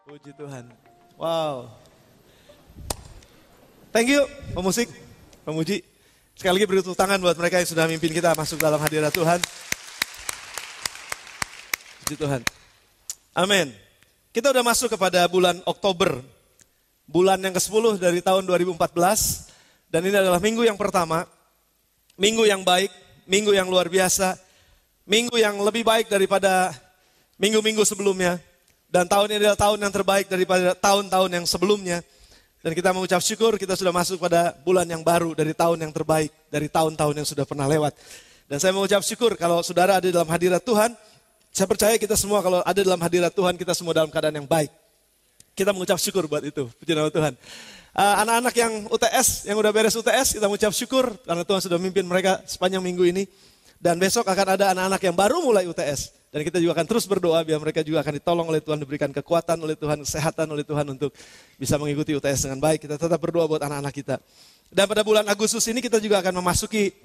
Puji Tuhan. Wow. Thank you, pemusik, pemuji. Sekali lagi beri tepuk tangan buat mereka yang sudah mimpin kita masuk dalam hadirat Tuhan. Puji Tuhan. Amin. Kita udah masuk kepada bulan Oktober. Bulan yang ke-10 dari tahun 2014. Dan ini adalah minggu yang pertama. Minggu yang baik, minggu yang luar biasa. Minggu yang lebih baik daripada minggu-minggu sebelumnya. Dan tahun ini adalah tahun yang terbaik daripada tahun-tahun yang sebelumnya. Dan kita mengucap syukur kita sudah masuk pada bulan yang baru dari tahun yang terbaik. Dari tahun-tahun yang sudah pernah lewat. Dan saya mengucap syukur kalau saudara ada dalam hadirat Tuhan. Saya percaya kita semua kalau ada dalam hadirat Tuhan kita semua dalam keadaan yang baik. Kita mengucap syukur buat itu. Puji nama Tuhan. Anak-anak yang UTS, yang udah beres UTS kita mengucap syukur. Karena Tuhan sudah memimpin mereka sepanjang minggu ini. Dan besok akan ada anak-anak yang baru mulai UTS. Dan kita juga akan terus berdoa biar mereka juga akan ditolong oleh Tuhan, diberikan kekuatan oleh Tuhan, kesehatan oleh Tuhan untuk bisa mengikuti UTS dengan baik. Kita tetap berdoa buat anak-anak kita. Dan pada bulan Agustus ini kita juga akan memasuki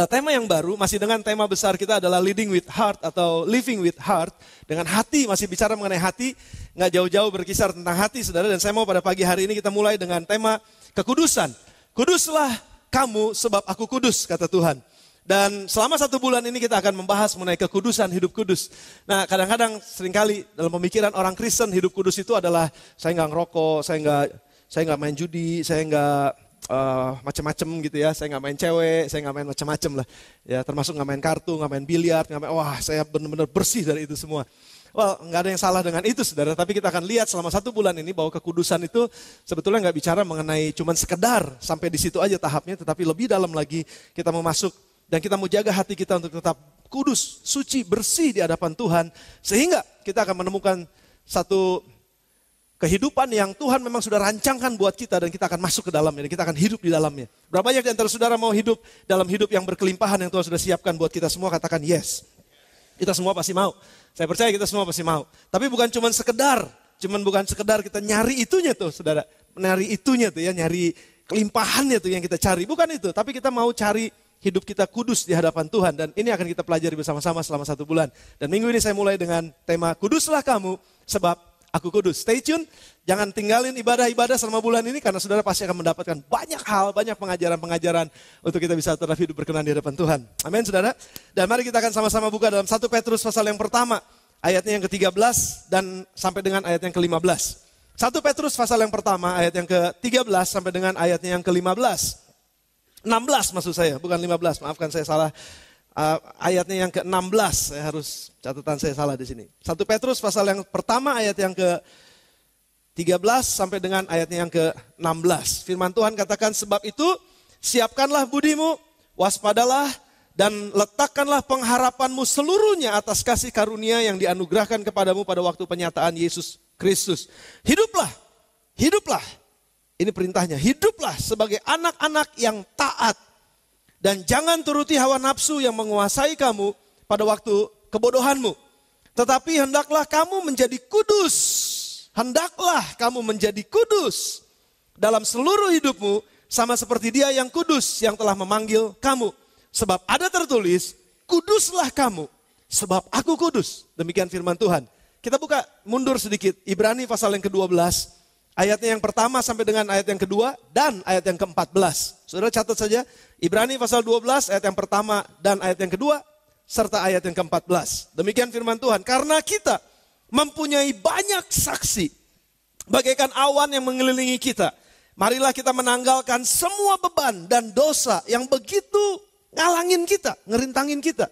tema yang baru, masih dengan tema besar kita adalah Leading with Heart atau Living with Heart. Dengan hati, masih bicara mengenai hati, nggak jauh-jauh berkisar tentang hati saudara. Dan saya mau pada pagi hari ini kita mulai dengan tema kekudusan. Kuduslah kamu sebab aku kudus, kata Tuhan. Dan selama 1 bulan ini kita akan membahas mengenai kekudusan hidup kudus. Nah kadang-kadang seringkali dalam pemikiran orang Kristen hidup kudus itu adalah saya nggak ngerokok, saya nggak main judi, saya nggak macam-macam gitu ya. Saya nggak main cewek, saya nggak main macam-macam lah. Ya termasuk nggak main kartu, nggak main biliar, wah saya benar-benar bersih dari itu semua. Well, nggak ada yang salah dengan itu saudara, tapi kita akan lihat selama 1 bulan ini bahwa kekudusan itu sebetulnya nggak bicara mengenai cuman sekedar sampai di situ aja tahapnya, tetapi lebih dalam lagi kita mau masuk. Dan kita mau jaga hati kita untuk tetap kudus, suci, bersih di hadapan Tuhan. Sehingga kita akan menemukan satu kehidupan yang Tuhan memang sudah rancangkan buat kita. Dan kita akan masuk ke dalamnya, dan kita akan hidup di dalamnya. Berapa banyak di antara saudara mau hidup dalam hidup yang berkelimpahan yang Tuhan sudah siapkan buat kita semua? Katakan yes. Kita semua pasti mau. Saya percaya kita semua pasti mau. Tapi bukan cuma sekedar kita nyari itunya tuh saudara. Nyari itunya tuh ya, nyari kelimpahannya tuh yang kita cari. Bukan itu, tapi kita mau cari hidup kita kudus di hadapan Tuhan. Dan ini akan kita pelajari bersama-sama selama 1 bulan. Dan minggu ini saya mulai dengan tema kuduslah kamu sebab aku kudus. Stay tune, jangan tinggalin ibadah-ibadah selama bulan ini. Karena saudara pasti akan mendapatkan banyak hal, banyak pengajaran-pengajaran untuk kita bisa tetap hidup berkenan di hadapan Tuhan. Amin saudara. Dan mari kita akan sama-sama buka dalam 1 Petrus pasal yang pertama. Ayatnya yang ke-13 dan sampai dengan ayat yang ke-15. 1 Petrus pasal yang pertama ayat yang ke-13 sampai dengan ayatnya yang ke-15. 16 maksud saya, bukan 15, maafkan saya salah. Ayatnya yang ke-16, saya harus catatan saya salah di sini. 1 Petrus pasal yang pertama ayat yang ke-13 sampai dengan ayatnya yang ke-16. Firman Tuhan katakan, sebab itu siapkanlah budimu, waspadalah dan letakkanlah pengharapanmu seluruhnya atas kasih karunia yang dianugerahkan kepadamu pada waktu penyataan Yesus Kristus. Hiduplah. Ini perintahnya, hiduplah sebagai anak-anak yang taat. Dan jangan turuti hawa nafsu yang menguasai kamu pada waktu kebodohanmu. Tetapi hendaklah kamu menjadi kudus. Hendaklah kamu menjadi kudus dalam seluruh hidupmu. Sama seperti Dia yang kudus yang telah memanggil kamu. Sebab ada tertulis, kuduslah kamu sebab aku kudus. Demikian firman Tuhan. Kita buka mundur sedikit, Ibrani pasal yang ke-12. Ayatnya yang pertama sampai dengan ayat yang kedua dan ayat yang ke-14. Saudara catat saja, Ibrani pasal 12 ayat yang pertama dan ayat yang kedua serta ayat yang ke-14. Demikian firman Tuhan, karena kita mempunyai banyak saksi bagaikan awan yang mengelilingi kita. Marilah kita menanggalkan semua beban dan dosa yang begitu ngalangin kita, ngerintangin kita.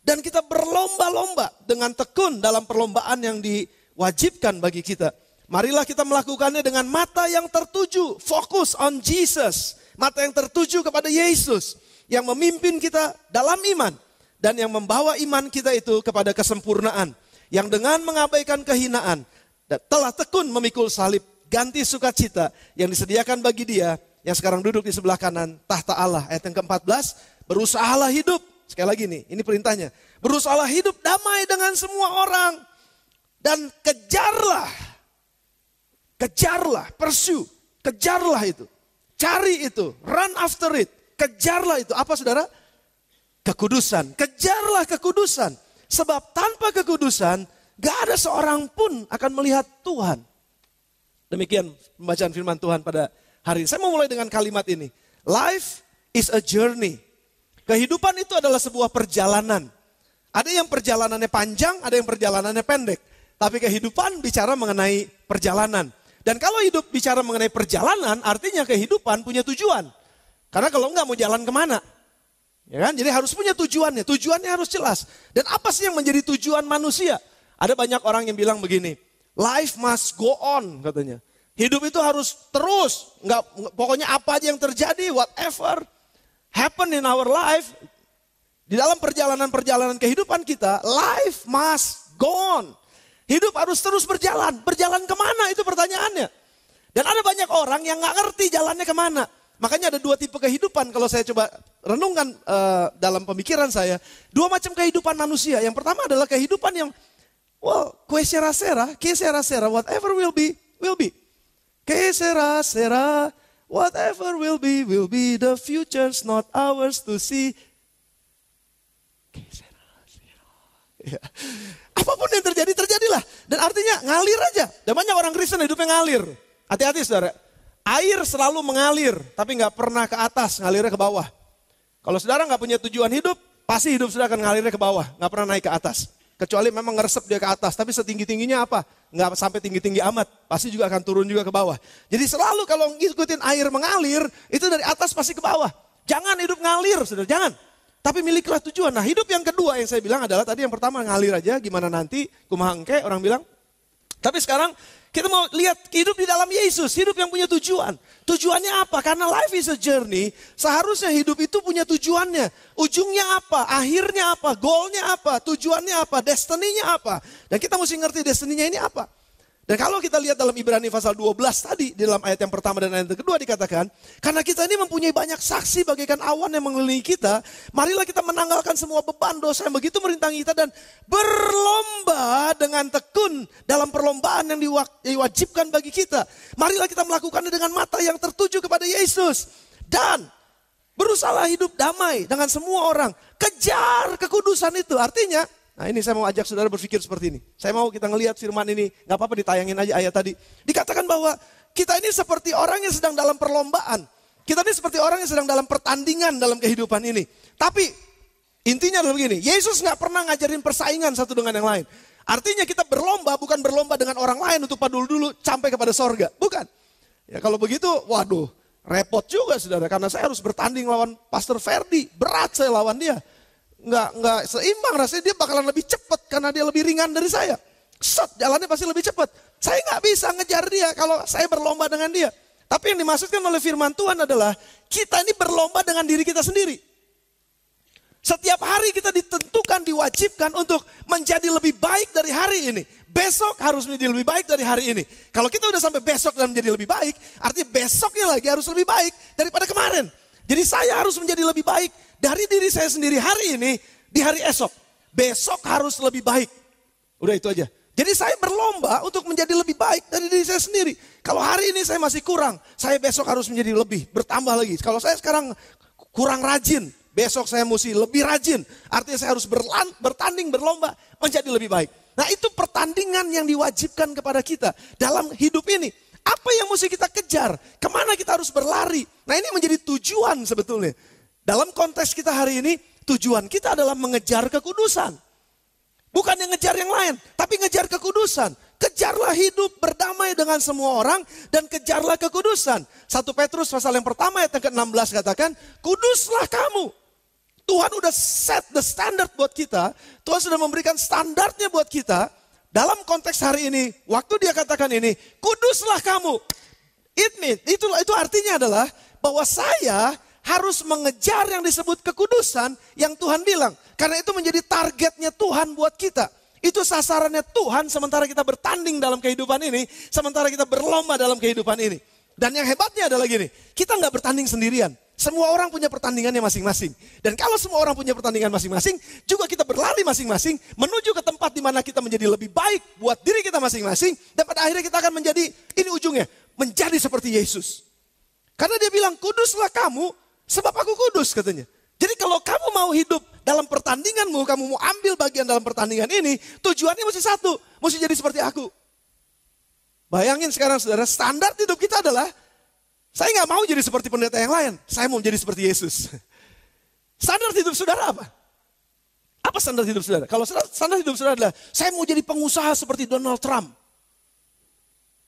Dan kita berlomba-lomba dengan tekun dalam perlombaan yang diwajibkan bagi kita. Marilah kita melakukannya dengan mata yang tertuju, fokus on Jesus. Mata yang tertuju kepada Yesus yang memimpin kita dalam iman. Dan yang membawa iman kita itu kepada kesempurnaan. Yang dengan mengabaikan kehinaan telah tekun memikul salib, ganti sukacita yang disediakan bagi Dia yang sekarang duduk di sebelah kanan tahta Allah. Ayat yang ke-14, berusahalah hidup. Sekali lagi nih, ini perintahnya. Berusahalah hidup damai dengan semua orang. Dan pursue, kejarlah itu. Cari itu, run after it. Kejarlah itu. Apa saudara? Kekudusan. Kejarlah kekudusan. Sebab tanpa kekudusan Gak ada seorang pun akan melihat Tuhan. Demikian pembacaan firman Tuhan pada hari ini. Saya mau mulai dengan kalimat ini. Life is a journey. Kehidupan itu adalah sebuah perjalanan. Ada yang perjalanannya panjang, ada yang perjalanannya pendek. Tapi kehidupan bicara mengenai perjalanan. Dan kalau hidup bicara mengenai perjalanan, artinya kehidupan punya tujuan. Karena kalau enggak mau jalan kemana? Ya kan? Jadi harus punya tujuannya. Tujuannya harus jelas. Dan apa sih yang menjadi tujuan manusia? Ada banyak orang yang bilang begini, life must go on katanya. Hidup itu harus terus, pokoknya apa aja yang terjadi, whatever happen in our life, di dalam perjalanan kehidupan kita, life must go on. Hidup harus terus berjalan kemana itu pertanyaannya. Dan ada banyak orang yang gak ngerti jalannya kemana. Makanya ada dua tipe kehidupan kalau saya coba renungkan dalam pemikiran saya. Dua macam kehidupan manusia. Yang pertama adalah kehidupan yang que sera, whatever will be, will be. Que sera, whatever will be, the future's not ours to see. Que sera. Ya. Apapun yang terjadi, terjadilah. Dan artinya ngalir aja. Dan banyak orang Kristen hidupnya ngalir. Hati-hati saudara. Air selalu mengalir, tapi gak pernah ke atas, ngalirnya ke bawah. Kalau saudara gak punya tujuan hidup, pasti hidup saudara akan ngalirnya ke bawah, gak pernah naik ke atas. Kecuali memang ngeresep dia ke atas, tapi setinggi-tingginya apa? Nggak sampai tinggi-tinggi amat, pasti juga akan turun juga ke bawah. Jadi selalu kalau ngikutin air mengalir, itu dari atas pasti ke bawah. Jangan hidup ngalir, saudara, jangan. Tapi miliklah tujuan. Nah hidup yang kedua yang saya bilang adalah tadi yang pertama ngalir aja, gimana nanti, kumahangke orang bilang. Tapi sekarang kita mau lihat hidup di dalam Yesus, hidup yang punya tujuan. Tujuannya apa? Karena life is a journey, seharusnya hidup itu punya tujuannya. Ujungnya apa? Akhirnya apa? Goalnya apa? Tujuannya apa? Destininya apa? Dan kita mesti ngerti destininya ini apa. Dan kalau kita lihat dalam Ibrani pasal 12 tadi, di dalam ayat yang pertama dan ayat yang kedua dikatakan, karena kita ini mempunyai banyak saksi bagaikan awan yang mengelilingi kita, marilah kita menanggalkan semua beban dosa yang begitu merintangi kita dan berlomba dengan tekun dalam perlombaan yang diwajibkan bagi kita. Marilah kita melakukannya dengan mata yang tertuju kepada Yesus. Dan berusahalah hidup damai dengan semua orang. Kejar kekudusan itu, artinya, nah ini saya mau ajak saudara berpikir seperti ini. Saya mau kita ngelihat firman ini, gak apa-apa ditayangin aja ayat tadi. Dikatakan bahwa kita ini seperti orang yang sedang dalam perlombaan. Kita ini seperti orang yang sedang dalam pertandingan dalam kehidupan ini. Tapi intinya adalah begini, Yesus gak pernah ngajarin persaingan satu dengan yang lain. Artinya kita berlomba bukan berlomba dengan orang lain untuk padul dulu sampai kepada sorga. Bukan. Ya kalau begitu, waduh repot juga saudara. Karena saya harus bertanding lawan Pastor Ferdi. Berat saya lawan dia. Nggak seimbang, rasanya dia bakalan lebih cepat karena dia lebih ringan dari saya. Jalannya pasti lebih cepat. Saya nggak bisa ngejar dia kalau saya berlomba dengan dia. Tapi yang dimaksudkan oleh firman Tuhan adalah kita ini berlomba dengan diri kita sendiri. Setiap hari kita ditentukan, diwajibkan untuk menjadi lebih baik dari hari ini. Besok harus menjadi lebih baik dari hari ini. Kalau kita udah sampai besok dan menjadi lebih baik, artinya besoknya lagi harus lebih baik daripada kemarin. Jadi saya harus menjadi lebih baik dari diri saya sendiri hari ini, di hari esok. Besok harus lebih baik. Udah itu aja. Jadi saya berlomba untuk menjadi lebih baik dari diri saya sendiri. Kalau hari ini saya masih kurang, saya besok harus menjadi lebih, bertambah lagi. Kalau saya sekarang kurang rajin, besok saya mesti lebih rajin. Artinya saya harus bertanding, berlomba, menjadi lebih baik. Nah itu pertandingan yang diwajibkan kepada kita dalam hidup ini. Apa yang mesti kita kejar? Kemana kita harus berlari? Nah ini menjadi tujuan sebetulnya. Dalam konteks kita hari ini, tujuan kita adalah mengejar kekudusan. Bukan yang ngejar yang lain, tapi ngejar kekudusan. Kejarlah hidup berdamai dengan semua orang dan kejarlah kekudusan. 1 Petrus pasal yang pertama ayat ke-16 katakan, kuduslah kamu. Tuhan udah set the standard buat kita. Tuhan sudah memberikan standarnya buat kita. Dalam konteks hari ini, waktu dia katakan ini, kuduslah kamu. Itu artinya adalah bahwa saya harus mengejar yang disebut kekudusan yang Tuhan bilang. Karena itu menjadi targetnya Tuhan buat kita. Itu sasarannya Tuhan sementara kita bertanding dalam kehidupan ini. Sementara kita berlomba dalam kehidupan ini. Dan yang hebatnya adalah gini, kita gak bertanding sendirian. Semua orang punya pertandingannya masing-masing. Dan kalau semua orang punya pertandingan masing-masing, juga kita berlari masing-masing menuju ke tempat di mana kita menjadi lebih baik buat diri kita masing-masing. Dan pada akhirnya kita akan menjadi, ini ujungnya, menjadi seperti Yesus. Karena dia bilang, kuduslah kamu sebab aku kudus katanya. Jadi kalau kamu mau hidup dalam pertandinganmu, kamu mau ambil bagian dalam pertandingan ini, tujuannya mesti satu, mesti jadi seperti aku. Bayangin sekarang saudara, standar hidup kita adalah, saya nggak mau jadi seperti pendeta yang lain, saya mau jadi seperti Yesus. Standar hidup saudara apa? Apa standar hidup saudara? Kalau standar hidup saudara adalah, saya mau jadi pengusaha seperti Donald Trump.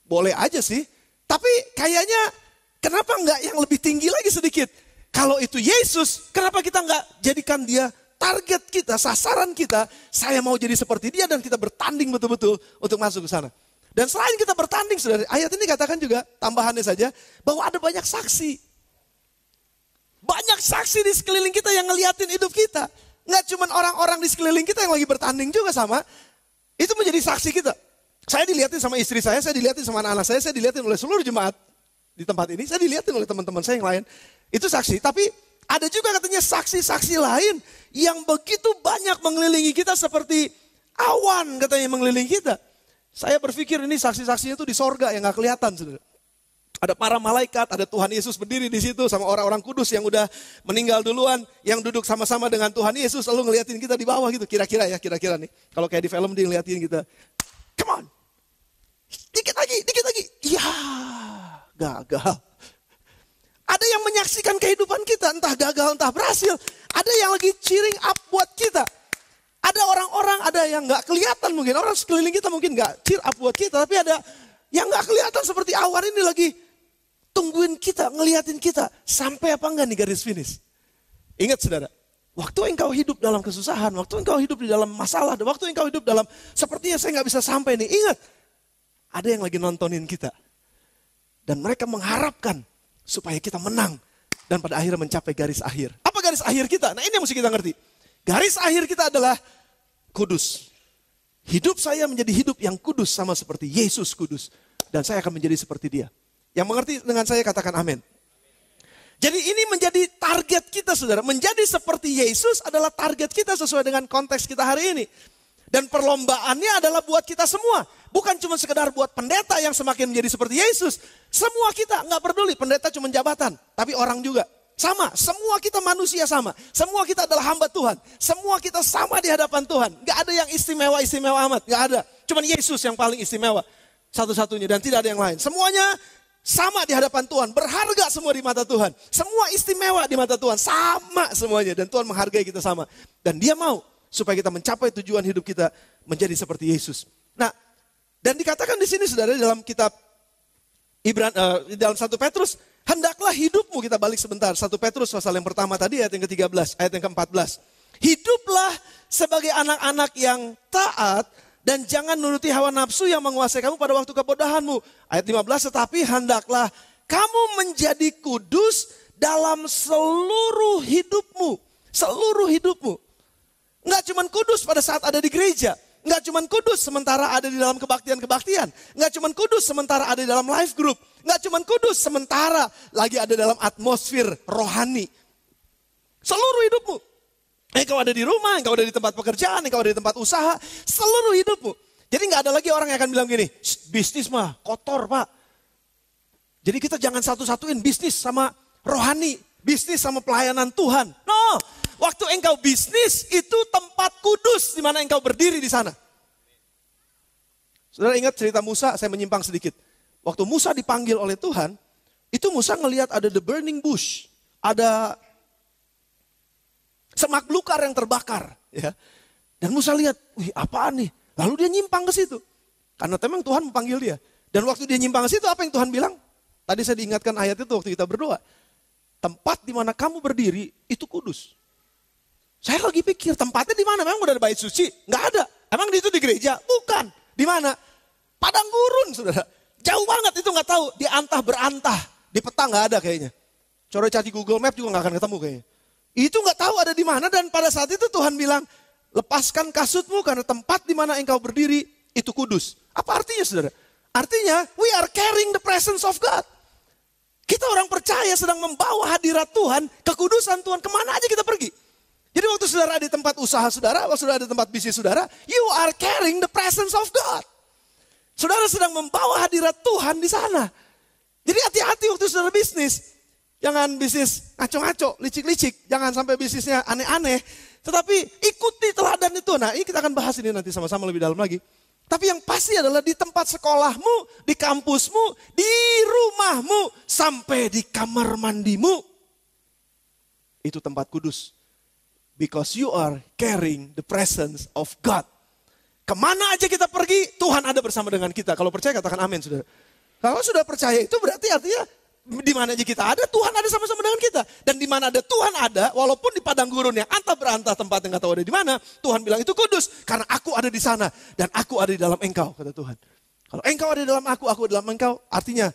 Boleh aja sih, tapi kayaknya kenapa nggak yang lebih tinggi lagi sedikit? Kalau itu Yesus, kenapa kita nggak jadikan dia target kita, sasaran kita, saya mau jadi seperti dia dan kita bertanding betul-betul untuk masuk ke sana. Dan selain kita bertanding, saudara, ayat ini katakan juga, tambahannya saja, bahwa ada banyak saksi. Banyak saksi di sekeliling kita yang ngeliatin hidup kita. Nggak cuma orang-orang di sekeliling kita yang lagi bertanding juga sama, itu menjadi saksi kita. Saya dilihatin sama istri saya dilihatin sama anak-anak saya dilihatin oleh seluruh jemaat di tempat ini, saya dilihatin oleh teman-teman saya yang lain. Itu saksi, tapi ada juga katanya saksi-saksi lain yang begitu banyak mengelilingi kita seperti awan katanya mengelilingi kita. Saya berpikir ini saksi-saksinya itu di sorga yang gak kelihatan. Saudara. Ada para malaikat, ada Tuhan Yesus berdiri di situ sama orang-orang kudus yang udah meninggal duluan, yang duduk sama-sama dengan Tuhan Yesus lalu ngeliatin kita di bawah gitu. Kira-kira nih. Kalau kayak di film dia ngeliatin kita. Come on. Dikit lagi. Ya, gagal. Ada yang menyaksikan kehidupan kita, entah gagal, entah berhasil. Ada yang lagi cheering up buat kita. Ada orang-orang, ada yang gak kelihatan mungkin. Orang sekeliling kita mungkin gak cheer up buat kita. Tapi ada yang gak kelihatan seperti awan ini lagi tungguin kita, ngeliatin kita. Sampai apa enggak nih garis finish. Ingat saudara, waktu engkau hidup dalam kesusahan, waktu engkau hidup di dalam masalah, waktu engkau hidup dalam sepertinya saya gak bisa sampai nih. Ingat, ada yang lagi nontonin kita. Dan mereka mengharapkan supaya kita menang dan pada akhirnya mencapai garis akhir. Apa garis akhir kita? Nah ini yang mesti kita ngerti. Garis akhir kita adalah kudus. Hidup saya menjadi hidup yang kudus sama seperti Yesus kudus. Dan saya akan menjadi seperti dia. Yang mengerti dengan saya katakan amin. Jadi ini menjadi target kita saudara. Menjadi seperti Yesus adalah target kita sesuai dengan konteks kita hari ini. Dan perlombaannya adalah buat kita semua. Bukan cuma sekedar buat pendeta yang semakin menjadi seperti Yesus. Semua kita nggak peduli, pendeta cuma jabatan. Tapi orang juga. Sama, semua kita manusia sama. Semua kita adalah hamba Tuhan. Semua kita sama di hadapan Tuhan. Nggak ada yang istimewa amat, nggak ada. Cuma Yesus yang paling istimewa. Satu-satunya dan tidak ada yang lain. Semuanya sama di hadapan Tuhan. Berharga semua di mata Tuhan. Semua istimewa di mata Tuhan. Sama semuanya dan Tuhan menghargai kita sama. Dan dia mau supaya kita mencapai tujuan hidup kita menjadi seperti Yesus. Nah, dan dikatakan di sini saudara dalam kitab dalam 1 Petrus, hendaklah hidupmu, kita balik sebentar. 1 Petrus pasal yang pertama tadi ayat yang ke-13, ayat yang ke-14. Hiduplah sebagai anak-anak yang taat dan jangan nuruti hawa nafsu yang menguasai kamu pada waktu kebodohanmu. Ayat 15, tetapi hendaklah kamu menjadi kudus dalam seluruh hidupmu. Seluruh hidupmu. Enggak cuma kudus pada saat ada di gereja. Enggak cuma kudus sementara ada di dalam kebaktian-kebaktian. Enggak cuma kudus sementara ada di dalam life group. Enggak cuma kudus sementara lagi ada dalam atmosfer rohani. Seluruh hidupmu. Engkau ada di rumah, engkau ada di tempat pekerjaan, engkau ada di tempat usaha. Seluruh hidupmu. Jadi enggak ada lagi orang yang akan bilang gini, bisnis mah kotor pak. Jadi kita jangan satu-satuin bisnis sama rohani. Bisnis sama pelayanan Tuhan. No. Waktu engkau bisnis itu tempat kudus di mana engkau berdiri di sana. Saudara ingat cerita Musa, saya menyimpang sedikit. Waktu Musa dipanggil oleh Tuhan, itu Musa ngelihat ada the burning bush, ada semak belukar yang terbakar, ya. Dan Musa lihat, wih apaan nih? Lalu dia nyimpang ke situ. Karena memang Tuhan memanggil dia. Dan waktu dia nyimpang ke situ, apa yang Tuhan bilang? Tadi saya diingatkan ayat itu waktu kita berdoa. Tempat di mana kamu berdiri itu kudus. Saya lagi pikir tempatnya di mana? Memang udah ada bait suci? Nggak ada. Emang itu di gereja? Bukan. Di mana? Padang gurun, saudara. Jauh banget itu nggak tahu. Di antah berantah. Di peta nggak ada kayaknya. Coba cari Google Map juga nggak akan ketemu kayaknya. Itu nggak tahu ada di mana dan pada saat itu Tuhan bilang, lepaskan kasutmu karena tempat di mana engkau berdiri itu kudus. Apa artinya, saudara? Artinya we are carrying the presence of God. Kita orang percaya sedang membawa hadirat Tuhan, kekudusan Tuhan kemana aja kita pergi. Jadi waktu saudara ada di tempat usaha saudara, waktu saudara ada di tempat bisnis saudara, you are carrying the presence of God. Saudara sedang membawa hadirat Tuhan di sana. Jadi hati-hati waktu saudara bisnis. Jangan bisnis ngaco-ngaco, licik-licik. Jangan sampai bisnisnya aneh-aneh. Tetapi ikuti teladan itu. Nah, ini kita akan bahas ini nanti sama-sama lebih dalam lagi. Tapi yang pasti adalah di tempat sekolahmu, di kampusmu, di rumahmu, sampai di kamar mandimu. Itu tempat kudus. Because you are carrying the presence of God. Kemana aja kita pergi, Tuhan ada bersama dengan kita. Kalau percaya katakan amin, saudara. Kalau sudah percaya itu berarti artinya di mana aja kita ada, Tuhan ada sama-sama dengan kita. Dan di mana ada Tuhan ada, walaupun di padang gurun yang antah berantah tempat yang gak tahu ada di mana, Tuhan bilang itu kudus. Karena aku ada di sana dan aku ada di dalam engkau, kata Tuhan. Kalau engkau ada di dalam aku di dalam engkau, artinya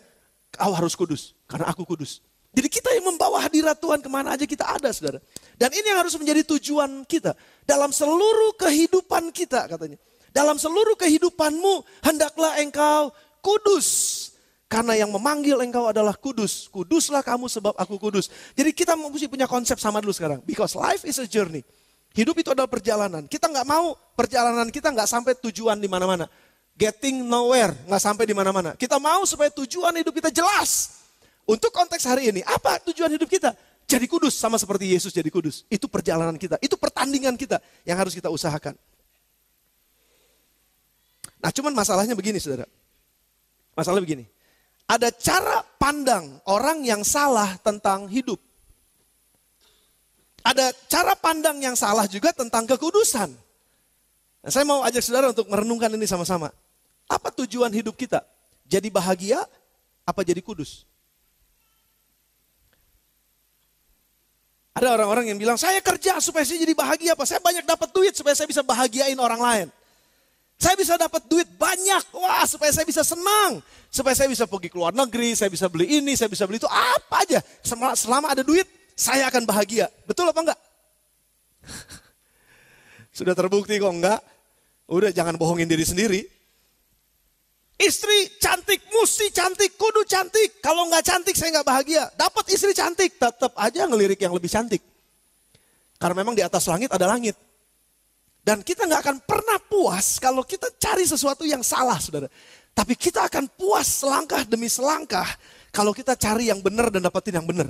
kau harus kudus. Karena aku kudus. Jadi kita yang membawa hadirat Tuhan kemana aja kita ada, saudara. Dan ini yang harus menjadi tujuan kita. Dalam seluruh kehidupan kita, katanya. Dalam seluruh kehidupanmu, hendaklah engkau kudus. Karena yang memanggil engkau adalah kudus. Kuduslah kamu sebab aku kudus. Jadi kita mesti punya konsep sama dulu sekarang. Because life is a journey. Hidup itu adalah perjalanan. Kita nggak mau perjalanan kita nggak sampai tujuan di mana-mana. Getting nowhere, nggak sampai di mana-mana. Kita mau supaya tujuan hidup kita jelas. Untuk konteks hari ini, apa tujuan hidup kita? Jadi kudus, sama seperti Yesus jadi kudus. Itu perjalanan kita, itu pertandingan kita yang harus kita usahakan. Nah cuman masalahnya begini, saudara. Masalahnya begini. Ada cara pandang orang yang salah tentang hidup. Ada cara pandang yang salah juga tentang kekudusan. Nah, saya mau ajak saudara untuk merenungkan ini sama-sama. Apa tujuan hidup kita? Jadi bahagia, apa jadi kudus? Ada orang-orang yang bilang, saya kerja supaya saya jadi bahagia, apa? Saya banyak dapat duit supaya saya bisa bahagiain orang lain. Saya bisa dapat duit banyak, wah supaya saya bisa senang. Supaya saya bisa pergi ke luar negeri, saya bisa beli ini, saya bisa beli itu, apa aja. Selama ada duit, saya akan bahagia. Betul apa enggak? Sudah terbukti kok enggak? Udah jangan bohongin diri sendiri. Istri cantik, mesti cantik, kudu cantik. Kalau enggak cantik saya enggak bahagia. Dapat istri cantik, tetap aja ngelirik yang lebih cantik. Karena memang di atas langit ada langit. Dan kita nggak akan pernah puas kalau kita cari sesuatu yang salah, saudara. Tapi kita akan puas selangkah demi selangkah kalau kita cari yang benar dan dapetin yang benar.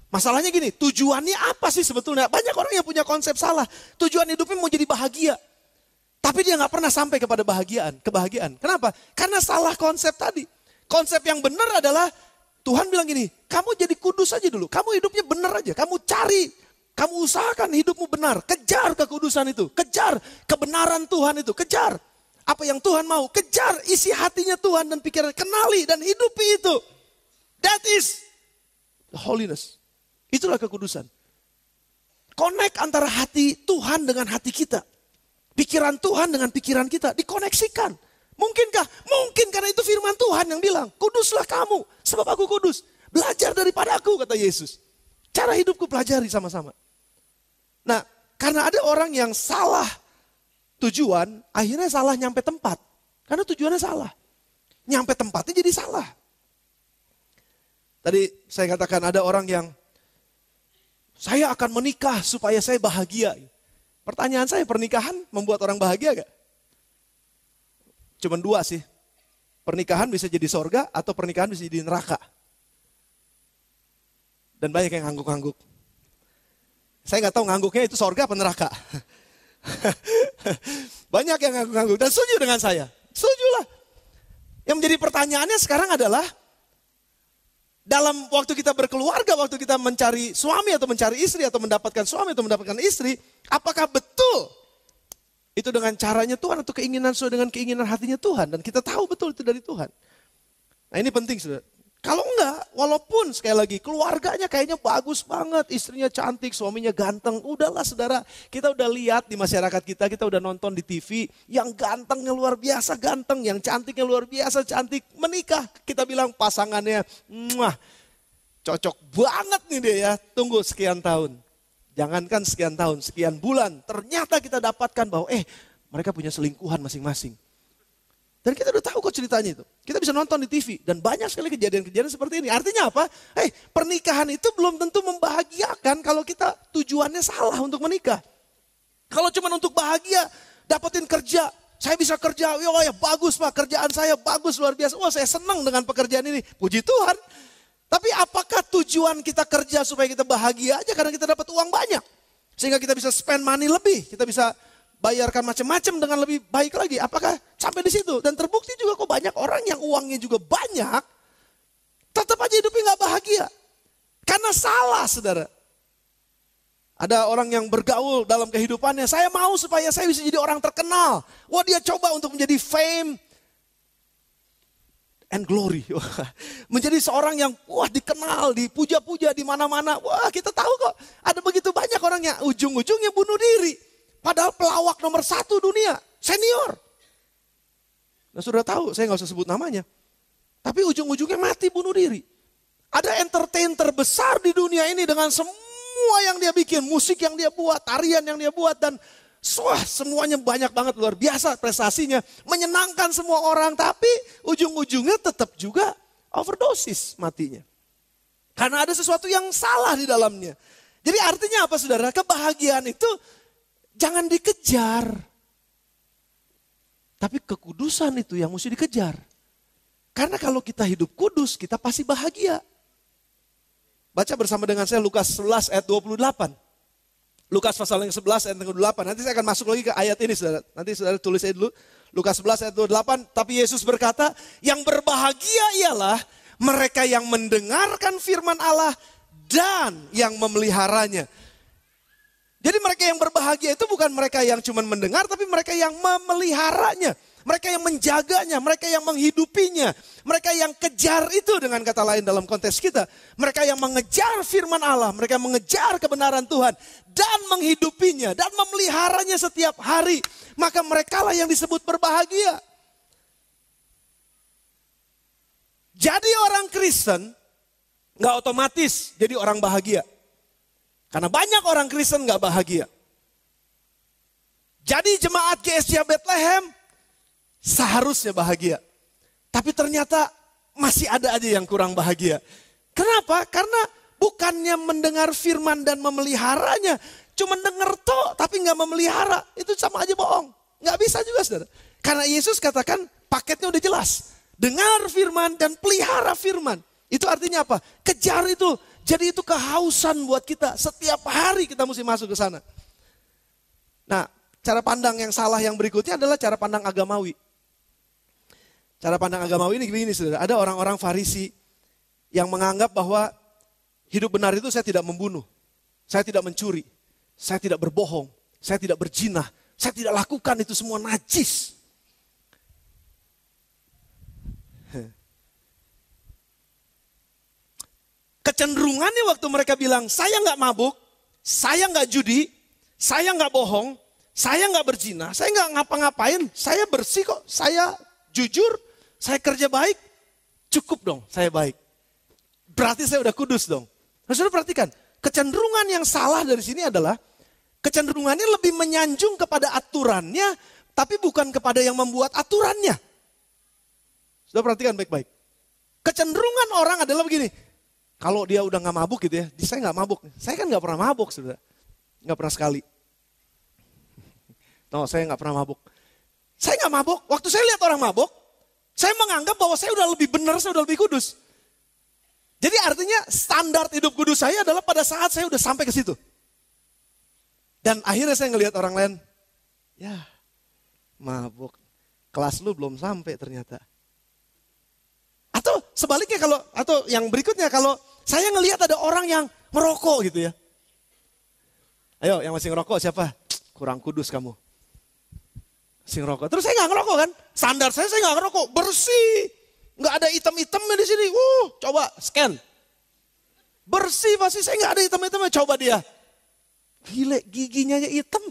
Masalahnya gini, tujuannya apa sih sebetulnya? Banyak orang yang punya konsep salah. Tujuan hidupnya mau jadi bahagia. Tapi dia nggak pernah sampai kepada kebahagiaan. Kenapa? Karena salah konsep tadi. Konsep yang benar adalah Tuhan bilang gini, kamu jadi kudus aja dulu. Kamu hidupnya benar aja. Kamu cari. Kamu usahakan hidupmu benar, kejar kekudusan itu, kejar kebenaran Tuhan itu, kejar apa yang Tuhan mau, kejar isi hatinya Tuhan dan pikiran, kenali dan hidupi itu. That is the holiness. Itulah kekudusan. Connect antara hati Tuhan dengan hati kita. Pikiran Tuhan dengan pikiran kita, dikoneksikan. Mungkinkah? Mungkin, karena itu firman Tuhan yang bilang, kuduslah kamu sebab aku kudus. Belajar daripada aku, kata Yesus. Cara hidupku pelajari sama-sama. Nah, karena ada orang yang salah tujuan, akhirnya salah nyampe tempat. Karena tujuannya salah. Nyampe tempatnya jadi salah. Tadi saya katakan ada orang yang, saya akan menikah supaya saya bahagia. Pertanyaan saya, pernikahan membuat orang bahagia gak? Cuman dua sih. Pernikahan bisa jadi sorga atau pernikahan bisa jadi neraka. Dan banyak yang ngangguk-ngangguk. Saya nggak tahu ngangguknya itu sorga apa neraka. Banyak yang ngangguk-ngangguk dan setuju dengan saya. Setuju lah. Yang menjadi pertanyaannya sekarang adalah, dalam waktu kita berkeluarga, waktu kita mencari suami atau mencari istri, atau mendapatkan suami atau mendapatkan istri, apakah betul itu dengan caranya Tuhan atau keinginan sesuai dengan keinginan hatinya Tuhan? Dan kita tahu betul itu dari Tuhan. Nah ini penting, saudara. Kalau enggak, walaupun sekali lagi keluarganya kayaknya bagus banget, istrinya cantik, suaminya ganteng, udahlah saudara, kita udah lihat di masyarakat kita udah nonton di TV, yang gantengnya luar biasa ganteng, yang cantiknya luar biasa cantik, menikah, kita bilang pasangannya, cocok banget nih dia ya, tunggu sekian tahun. Jangankan sekian tahun, sekian bulan, ternyata kita dapatkan bahwa mereka punya selingkuhan masing-masing. Dan kita udah tahu kok ceritanya itu. Kita bisa nonton di TV. Dan banyak sekali kejadian-kejadian seperti ini. Artinya apa? Pernikahan itu belum tentu membahagiakan kalau kita tujuannya salah untuk menikah. Kalau cuma untuk bahagia, dapetin kerja. Saya bisa kerja, ya bagus Pak, kerjaan saya bagus luar biasa. Wah saya senang dengan pekerjaan ini. Puji Tuhan. Tapi apakah tujuan kita kerja supaya kita bahagia aja karena kita dapat uang banyak? Sehingga kita bisa spend money lebih, kita bisa bayarkan macam-macam dengan lebih baik lagi. Apakah sampai di situ? Dan terbukti juga kok banyak orang yang uangnya juga banyak, tetap aja hidupnya gak bahagia. Karena salah, saudara. Ada orang yang bergaul dalam kehidupannya, saya mau supaya saya bisa jadi orang terkenal. Wah, dia coba untuk menjadi fame and glory. Menjadi seorang yang dikenal, dipuja-puja di mana-mana. Wah, kita tahu kok ada begitu banyak orang yang ujung-ujungnya bunuh diri. Padahal pelawak nomor 1 dunia, senior. Nah, sudah tahu, saya gak usah sebut namanya. Tapi ujung-ujungnya mati bunuh diri. Ada entertain terbesar di dunia ini dengan semua yang dia bikin, musik yang dia buat, tarian yang dia buat, dan semuanya banyak banget, luar biasa prestasinya, menyenangkan semua orang, tapi ujung-ujungnya tetap juga overdosis matinya. Karena ada sesuatu yang salah di dalamnya. Jadi artinya apa, saudara? Kebahagiaan itu jangan dikejar. Tapi kekudusan itu yang mesti dikejar. Karena kalau kita hidup kudus, kita pasti bahagia. Baca bersama dengan saya Lukas 11 ayat 28. Lukas pasal yang 11 ayat 28. Nanti saya akan masuk lagi ke ayat ini, saudara. Nanti saudara tulis saya dulu. Lukas 11 ayat 28. Tapi Yesus berkata, yang berbahagia ialah mereka yang mendengarkan firman Allah dan yang memeliharanya. Jadi mereka yang berbahagia itu bukan mereka yang cuma mendengar, tapi mereka yang memeliharanya. Mereka yang menjaganya, mereka yang menghidupinya. Mereka yang kejar itu, dengan kata lain dalam konteks kita. Mereka yang mengejar firman Allah, mereka yang mengejar kebenaran Tuhan. Dan menghidupinya, dan memeliharanya setiap hari. Maka merekalah yang disebut berbahagia. Jadi orang Kristen gak otomatis jadi orang bahagia. Karena banyak orang Kristen gak bahagia. Jadi jemaat GSJ Bethlehem seharusnya bahagia. Tapi ternyata masih ada aja yang kurang bahagia. Kenapa? Karena bukannya mendengar firman dan memeliharanya. Cuma dengar toh tapi gak memelihara. Itu sama aja bohong. Gak bisa juga, saudara. Karena Yesus katakan paketnya udah jelas. Dengar firman dan pelihara firman. Itu artinya apa? Kejar itu. Jadi itu kehausan buat kita. Setiap hari kita mesti masuk ke sana. Nah, cara pandang yang salah yang berikutnya adalah cara pandang agamawi. Cara pandang agamawi ini begini, saudara. Ada orang-orang Farisi yang menganggap bahwa hidup benar itu saya tidak membunuh. Saya tidak mencuri. Saya tidak berbohong. Saya tidak berzina. Saya tidak lakukan itu semua najis. Kecenderungannya waktu mereka bilang, saya nggak mabuk, saya nggak judi, saya nggak bohong, saya nggak berzina, saya nggak ngapa-ngapain, saya bersih kok, saya jujur, saya kerja baik, cukup dong, saya baik. Berarti saya udah kudus dong. Nah, saudara perhatikan, kecenderungan yang salah dari sini adalah kecenderungannya lebih menyanjung kepada aturannya, tapi bukan kepada yang membuat aturannya. Saudara perhatikan baik-baik. Kecenderungan orang adalah begini. Kalau dia udah gak mabuk gitu ya, saya gak mabuk. Saya kan gak pernah mabuk, saudara. Gak pernah sekali. No, saya gak pernah mabuk. Saya gak mabuk, waktu saya lihat orang mabuk, saya menganggap bahwa saya udah lebih benar, saya udah lebih kudus. Jadi artinya standar hidup kudus saya adalah pada saat saya udah sampai ke situ. Dan akhirnya saya ngelihat orang lain, ya mabuk, kelas lu belum sampai ternyata. Atau sebaliknya atau yang berikutnya kalau saya ngelihat ada orang yang merokok gitu ya. Ayo yang masih ngerokok siapa? Kurang kudus kamu. Masih ngerokok. Terus saya gak ngerokok kan. Standar saya gak ngerokok. Bersih. Gak ada hitam-hitamnya di sini. Coba scan. Bersih pasti saya gak ada hitam-hitamnya. Coba dia. Gile giginya aja hitam.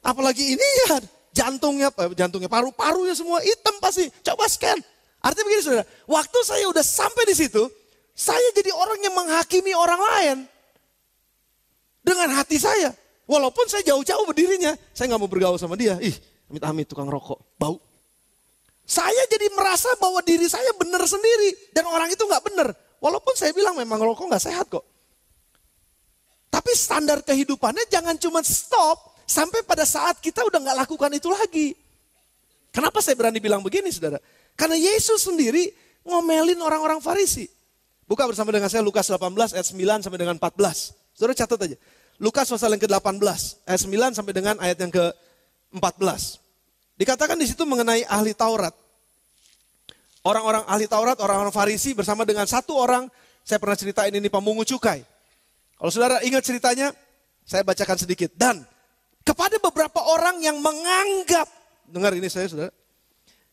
Apalagi ini ya. Jantungnya paru-parunya semua hitam pasti. Coba scan. Artinya begini saudara, waktu saya udah sampai di situ, saya jadi orang yang menghakimi orang lain. Dengan hati saya. Walaupun saya jauh-jauh berdirinya, saya gak mau bergaul sama dia. Amit-amit tukang rokok, bau. Saya jadi merasa bahwa diri saya benar sendiri. Dan orang itu gak benar. Walaupun saya bilang memang rokok gak sehat kok. Tapi standar kehidupannya jangan cuma stop sampai pada saat kita udah gak lakukan itu lagi. Kenapa saya berani bilang begini saudara? Karena Yesus sendiri ngomelin orang-orang Farisi. Buka bersama dengan saya Lukas 18 ayat 9 sampai dengan 14. Saudara catat aja. Lukas pasal yang ke-18 ayat 9 sampai dengan ayat yang ke-14. Dikatakan di situ mengenai ahli Taurat. Orang-orang ahli Taurat, orang-orang Farisi bersama dengan satu orang, saya pernah ceritain ini pemungut cukai. Kalau saudara ingat ceritanya, saya bacakan sedikit. Dan kepada beberapa orang yang menganggap, dengar ini saya saudara.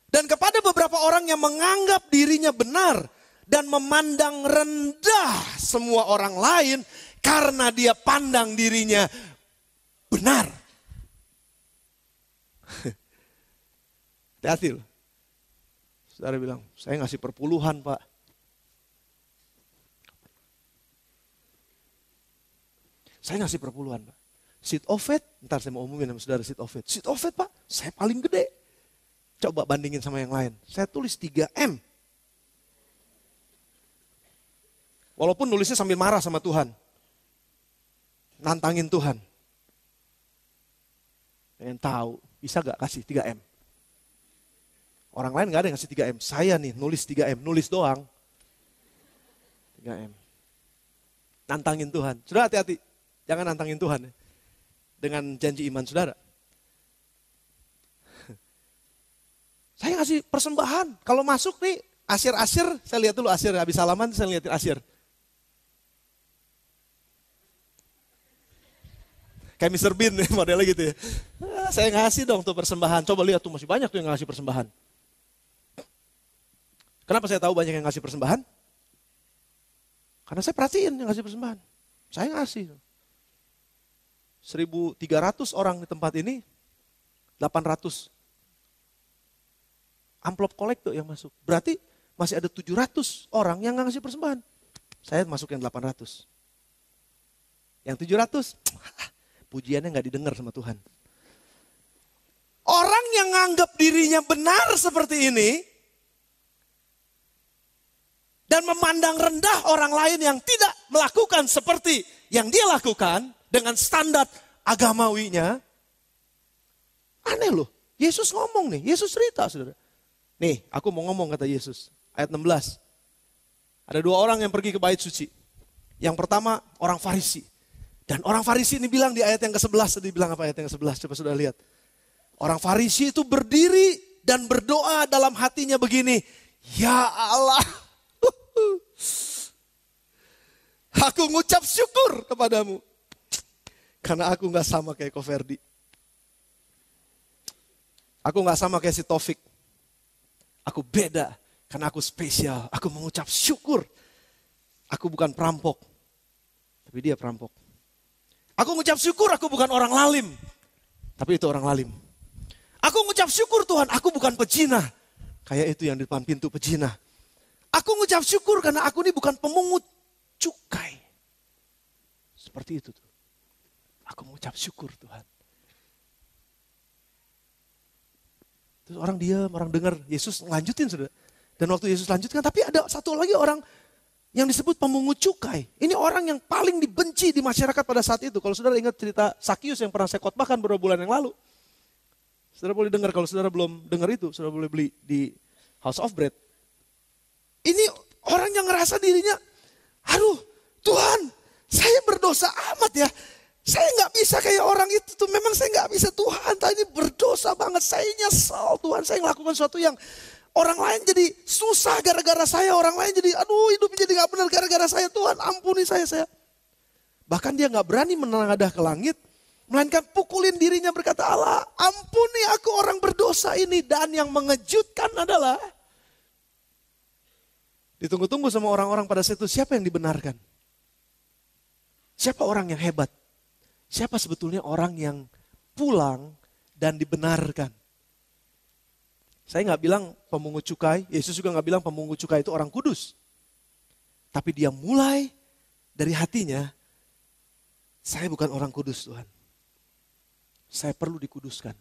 Dan kepada beberapa orang yang menganggap dirinya benar dan memandang rendah semua orang lain karena dia pandang dirinya benar. Hati-hati loh. Saudara bilang, saya ngasih perpuluhan Pak. Saya ngasih perpuluhan Pak. Seat of faith, ntar saya mau umumin sama saudara seat of faith. Seat of faith Pak, saya paling gede. Coba bandingin sama yang lain. Saya tulis 3M. Walaupun nulisnya sambil marah sama Tuhan. Nantangin Tuhan. Pengen tahu, bisa gak kasih 3M? Orang lain gak ada yang kasih 3M. Saya nih nulis 3M, nulis doang. 3M. Nantangin Tuhan. Saudara hati-hati, jangan nantangin Tuhan ya. Dengan janji iman saudara. Saya ngasih persembahan. Kalau masuk nih, asyir-asyir, saya lihat dulu asyir. Habis salaman saya lihatin asyir. Kayak Mr. Bean nih modelnya gitu ya. Saya ngasih dong tuh persembahan. Coba lihat tuh masih banyak tuh yang ngasih persembahan. Kenapa saya tahu banyak yang ngasih persembahan? Karena saya perhatiin yang ngasih persembahan. Saya ngasih. 1.300 orang di tempat ini, 800 amplop kolektor yang masuk. Berarti masih ada 700 orang yang nggak ngasih persembahan. Saya masuk yang 800. Yang 700, pujiannya nggak didengar sama Tuhan. Orang yang nganggap dirinya benar seperti ini, dan memandang rendah orang lain yang tidak melakukan seperti yang dia lakukan, dengan standar agamawinya, aneh loh. Yesus ngomong nih, Yesus cerita saudara. Nih, aku mau ngomong kata Yesus. Ayat 16. Ada 2 orang yang pergi ke bait suci. Yang pertama orang Farisi. Dan orang Farisi ini bilang di ayat yang ke-11. Tadi bilang apa ayat yang ke-11? Coba sudah lihat. Orang Farisi itu berdiri dan berdoa dalam hatinya begini. Ya Allah. Aku ngucap syukur kepadamu. Karena aku gak sama kayak Koverdi. Aku gak sama kayak si Taufik. Aku beda, karena aku spesial. Aku mengucap syukur. Aku bukan perampok, tapi dia perampok. Aku mengucap syukur, aku bukan orang lalim, tapi itu orang lalim. Aku mengucap syukur Tuhan, aku bukan pezina. Kayak itu yang di depan pintu pezina. Aku mengucap syukur karena aku ini bukan pemungut cukai. Seperti itu tuh. Aku mengucap syukur Tuhan. Terus orang diam, orang dengar, Yesus lanjutin sudah. Dan waktu Yesus lanjutkan, tapi ada satu lagi orang yang disebut pemungut cukai. Ini orang yang paling dibenci di masyarakat pada saat itu. Kalau saudara ingat cerita Sakius yang pernah saya khotbahkan beberapa bulan yang lalu. Saudara boleh dengar, kalau saudara belum dengar itu, saudara boleh beli di House of Bread. Ini orang yang ngerasa dirinya, aduh Tuhan, saya berdosa amat ya. Saya gak bisa kayak orang itu tuh, memang saya gak bisa Tuhan, tadi berdosa banget, saya nyesel Tuhan, saya melakukan sesuatu yang orang lain jadi susah gara-gara saya, orang lain jadi aduh hidupnya jadi gak benar gara-gara saya, Tuhan ampuni saya. Bahkan dia gak berani menengadah ke langit, melainkan pukulin dirinya berkata Allah ampuni aku orang berdosa ini. Dan yang mengejutkan adalah, ditunggu-tunggu sama orang-orang pada saat itu, siapa yang dibenarkan? Siapa orang yang hebat? Siapa sebetulnya orang yang pulang dan dibenarkan? Saya nggak bilang pemungut cukai, Yesus juga nggak bilang pemungut cukai itu orang kudus. Tapi dia mulai dari hatinya, saya bukan orang kudus Tuhan. Saya perlu dikuduskan.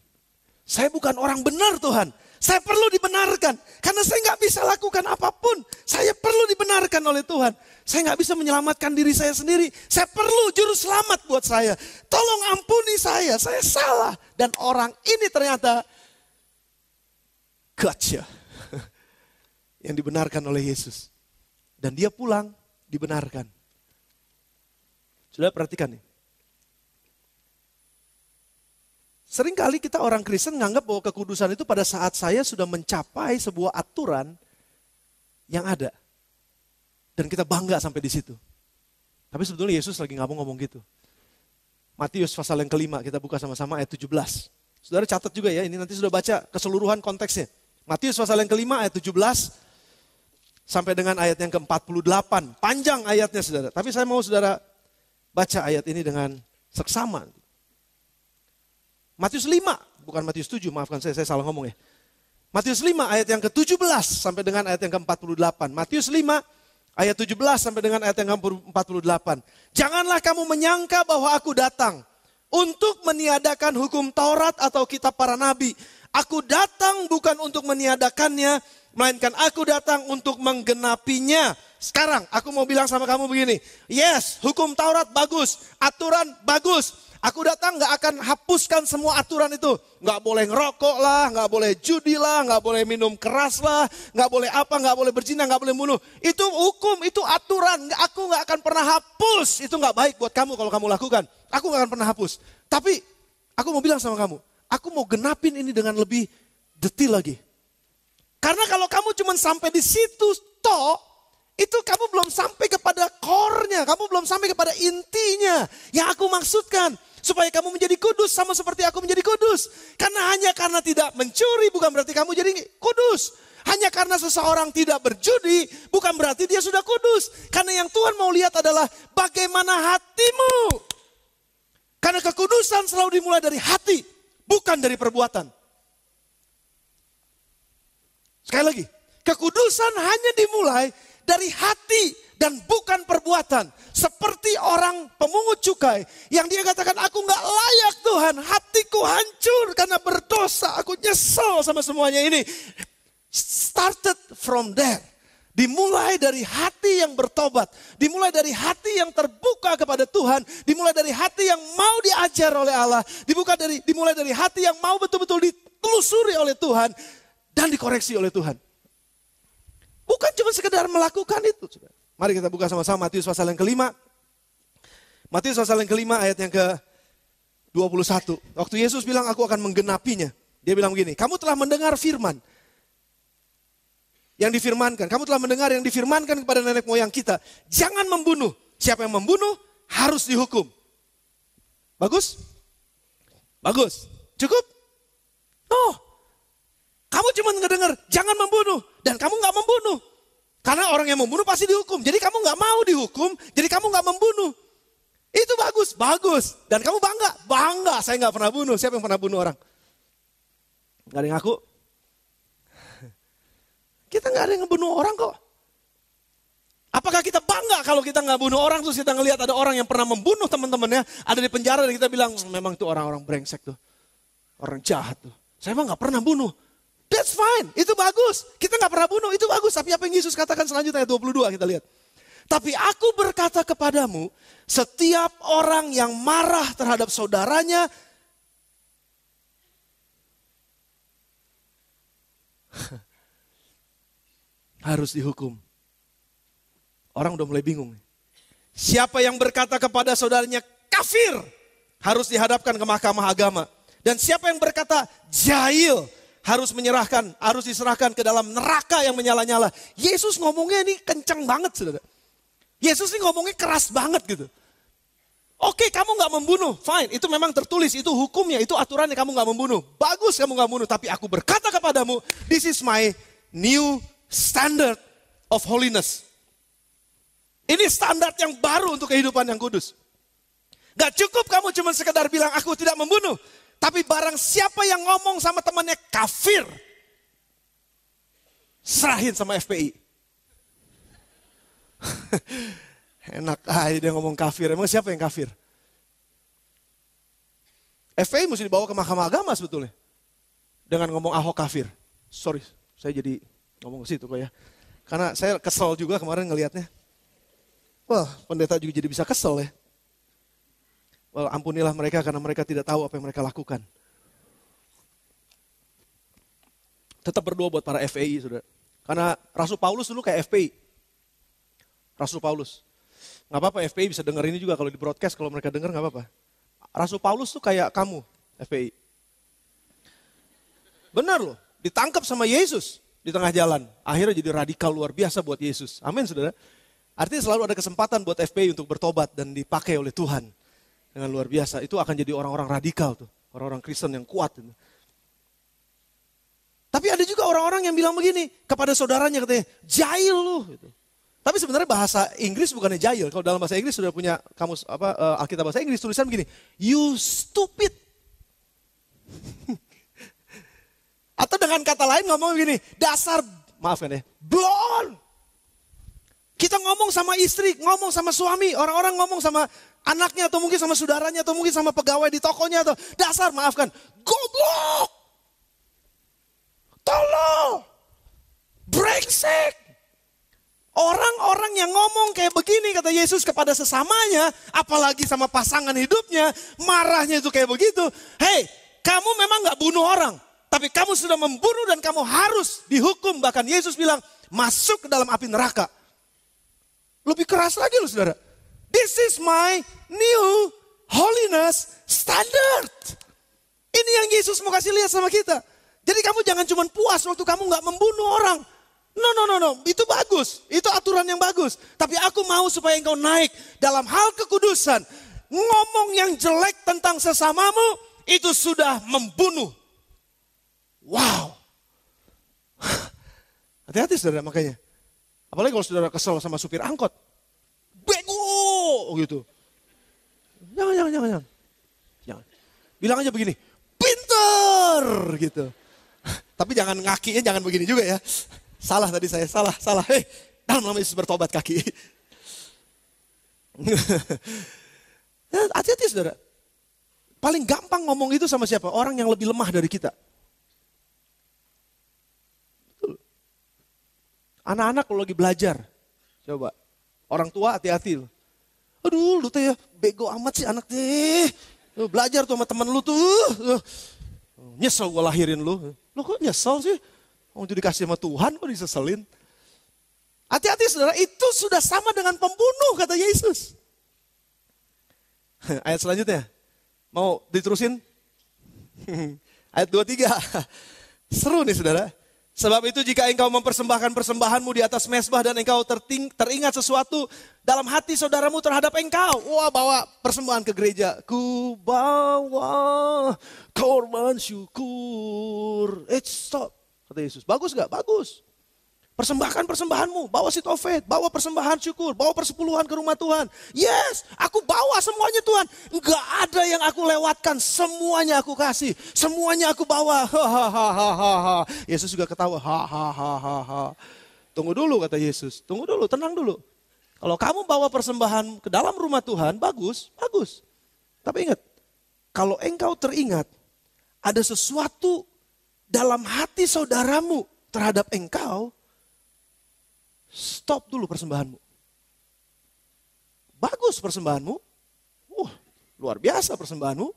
Saya bukan orang benar Tuhan. Saya perlu dibenarkan. Karena saya nggak bisa lakukan apapun. Saya perlu dibenarkan oleh Tuhan. Saya nggak bisa menyelamatkan diri saya sendiri. Saya perlu juru selamat buat saya. Tolong ampuni saya salah. Dan orang ini ternyata gotcha. Yang dibenarkan oleh Yesus. Dan dia pulang dibenarkan. Sudah perhatikan nih. Seringkali kita orang Kristen menganggap bahwa kekudusan itu pada saat saya sudah mencapai sebuah aturan yang ada. Dan kita bangga sampai di situ. Tapi sebetulnya Yesus lagi nggak mau ngomong gitu. Matius pasal yang kelima, kita buka sama-sama ayat 17. Saudara catat juga ya, ini nanti sudah baca keseluruhan konteksnya. Matius pasal yang kelima ayat 17 sampai dengan ayat yang ke-48. Panjang ayatnya saudara. Tapi saya mau saudara baca ayat ini dengan seksama. Matius 5, bukan Matius 7, maafkan saya salah ngomong ya. Matius 5 ayat yang ke-17 sampai dengan ayat yang ke-48. Matius 5 ayat 17 sampai dengan ayat yang ke-48. Janganlah kamu menyangka bahwa aku datang untuk meniadakan hukum Taurat atau kitab para nabi. Aku datang bukan untuk meniadakannya, melainkan aku datang untuk menggenapinya. Sekarang aku mau bilang sama kamu begini. Yes, hukum Taurat bagus, aturan bagus. Aku datang gak akan hapuskan semua aturan itu. Gak boleh ngerokok lah, gak boleh judi lah, gak boleh minum keras lah, gak boleh apa, gak boleh berzina, gak boleh bunuh. Itu hukum, itu aturan. Aku gak akan pernah hapus. Itu gak baik buat kamu kalau kamu lakukan. Aku gak akan pernah hapus. Tapi aku mau bilang sama kamu, aku mau genapin ini dengan lebih detail lagi. Karena kalau kamu cuma sampai di situ, itu kamu belum sampai kepada core-nya, kamu belum sampai kepada intinya yang aku maksudkan. Supaya kamu menjadi kudus sama seperti aku menjadi kudus. Karena hanya karena tidak mencuri bukan berarti kamu jadi kudus. Hanya karena seseorang tidak berjudi bukan berarti dia sudah kudus. Karena yang Tuhan mau lihat adalah bagaimana hatimu. Karena kekudusan selalu dimulai dari hati, bukan dari perbuatan. Sekali lagi, kekudusan hanya dimulai dari hati dan bukan perbuatan. Seperti orang pemungut cukai yang dia katakan, aku gak layak Tuhan, hatiku hancur karena berdosa, aku nyesel sama semuanya ini. Started from there. Dimulai dari hati yang bertobat, dimulai dari hati yang terbuka kepada Tuhan, dimulai dari hati yang mau diajar oleh Allah, dimulai dari hati yang mau betul-betul ditelusuri oleh Tuhan dan dikoreksi oleh Tuhan. Bukan cuma sekedar melakukan itu. Mari kita buka sama-sama Matius pasal yang kelima. Matius pasal yang kelima ayat yang ke-21. Waktu Yesus bilang aku akan menggenapinya. Dia bilang begini, kamu telah mendengar firman yang difirmankan. Kamu telah mendengar yang difirmankan kepada nenek moyang kita. Jangan membunuh. Siapa yang membunuh harus dihukum. Bagus? Bagus. Cukup? Oh. Kamu cuma ngedengar jangan membunuh. Dan kamu gak membunuh. Karena orang yang membunuh pasti dihukum. Jadi kamu gak mau dihukum. Jadi kamu gak membunuh. Itu bagus. Bagus. Dan kamu bangga. Bangga saya gak pernah bunuh. Siapa yang pernah bunuh orang? Gak ada yang ngaku. Kita gak ada yang ngebunuh orang kok. Apakah kita bangga kalau kita gak bunuh orang. Terus kita ngelihat ada orang yang pernah membunuh teman-temannya. Ada di penjara dan kita bilang memang itu orang-orang brengsek tuh. Orang jahat tuh. Saya emang gak pernah bunuh. That's fine, itu bagus. Kita gak pernah bunuh, itu bagus. Tapi apa yang Yesus katakan selanjutnya ayat 22 kita lihat. Tapi aku berkata kepadamu, setiap orang yang marah terhadap saudaranya, harus dihukum. Orang udah mulai bingung. Siapa yang berkata kepada saudaranya kafir, harus dihadapkan ke mahkamah agama. Dan siapa yang berkata jahil, harus diserahkan ke dalam neraka yang menyala-nyala. Yesus ngomongnya ini kencang banget, saudara. Yesus ini ngomongnya keras banget gitu. Oke, kamu gak membunuh, fine. Itu memang tertulis, itu hukumnya, itu aturannya kamu gak membunuh. Bagus kamu gak membunuh, tapi aku berkata kepadamu, this is my new standard of holiness. Ini standar yang baru untuk kehidupan yang kudus. Gak cukup kamu cuma sekedar bilang aku tidak membunuh. Tapi barang siapa yang ngomong sama temannya kafir, serahin sama FPI. Enak aja dia ngomong kafir. Emang siapa yang kafir? FPI mesti dibawa ke mahkamah agama sebetulnya. Dengan ngomong Ahok kafir. Sorry, saya jadi ngomong ke situ kok ya. Karena saya kesel juga kemarin ngelihatnya. Wah, pendeta juga jadi bisa kesel ya. Well, ampunilah mereka karena mereka tidak tahu apa yang mereka lakukan. Tetap berdoa buat para FPI, saudara. Karena Rasul Paulus dulu kayak FPI. Rasul Paulus. Nggak apa-apa FPI bisa denger ini juga kalau di broadcast, kalau mereka denger nggak apa-apa. Rasul Paulus tuh kayak kamu, FPI. Benar loh, ditangkap sama Yesus di tengah jalan. Akhirnya jadi radikal luar biasa buat Yesus. Amin saudara. Artinya selalu ada kesempatan buat FPI untuk bertobat dan dipakai oleh Tuhan. Dengan luar biasa, itu akan jadi orang-orang radikal tuh. Orang-orang Kristen yang kuat. Tapi ada juga orang-orang yang bilang begini kepada saudaranya, katanya, jahil lu. Gitu. Tapi sebenarnya bahasa Inggris bukannya jahil. Kalau dalam bahasa Inggris sudah punya kamus Alkitab bahasa Inggris, tulisan begini, you stupid. Atau dengan kata lain ngomong begini, dasar, maafkan ya, blon. Kita ngomong sama istri, ngomong sama suami, orang-orang ngomong sama anaknya atau mungkin sama saudaranya atau mungkin sama pegawai di tokonya atau dasar, maafkan, goblok. Tolol, brengsek. Orang-orang yang ngomong kayak begini kata Yesus kepada sesamanya, apalagi sama pasangan hidupnya, marahnya itu kayak begitu. Hei, kamu memang gak bunuh orang, tapi kamu sudah membunuh dan kamu harus dihukum. Bahkan Yesus bilang, masuk ke dalam api neraka. Lebih keras lagi loh saudara. This is my new holiness standard. Ini yang Yesus mau kasih lihat sama kita. Jadi kamu jangan cuma puas waktu kamu gak membunuh orang. No. Itu bagus. Itu aturan yang bagus. Tapi aku mau supaya engkau naik dalam hal kekudusan. Ngomong yang jelek tentang sesamamu itu sudah membunuh. Wow. Hati-hati saudara makanya. Apalagi kalau saudara kesel sama supir angkot. Bego gitu. Jangan. Bilang aja begini. Pinter gitu. Tapi jangan ngakinya jangan begini juga ya. Salah tadi saya, salah. Dalam nama Yesus bertobat kaki. Hati-hati saudara. Paling gampang ngomong itu sama siapa? Orang yang lebih lemah dari kita. Anak-anak kalau lagi belajar. Coba. Orang tua hati-hati. Aduh lu tuh ya bego amat sih anak deh. Lu belajar tuh sama temen lu tuh. Nyesel gue lahirin lu. Lu kok nyesel sih? Mau dikasih sama Tuhan kok diseselin? Hati-hati saudara, itu sudah sama dengan pembunuh kata Yesus. Ayat selanjutnya, mau diterusin? Ayat 23, seru nih saudara. Sebab itu jika engkau mempersembahkan persembahanmu di atas mezbah dan engkau teringat sesuatu dalam hati saudaramu terhadap engkau. Wah bawa persembahan ke gereja. Ku bawa korban syukur. Stop. Kata Yesus, bagus gak? Bagus. Persembahkan persembahanmu, bawa sitofet, bawa persembahan syukur, bawa persepuluhan ke rumah Tuhan. Yes, aku bawa semuanya Tuhan. Enggak ada yang aku lewatkan, semuanya aku kasih, semuanya aku bawa. Hahaha. Yesus juga ketawa. Hahaha. Tunggu dulu kata Yesus, tunggu dulu, tenang dulu. Kalau kamu bawa persembahan ke dalam rumah Tuhan, bagus. Tapi ingat, kalau engkau teringat ada sesuatu dalam hati saudaramu terhadap engkau, stop dulu persembahanmu. Bagus persembahanmu. Luar biasa persembahanmu.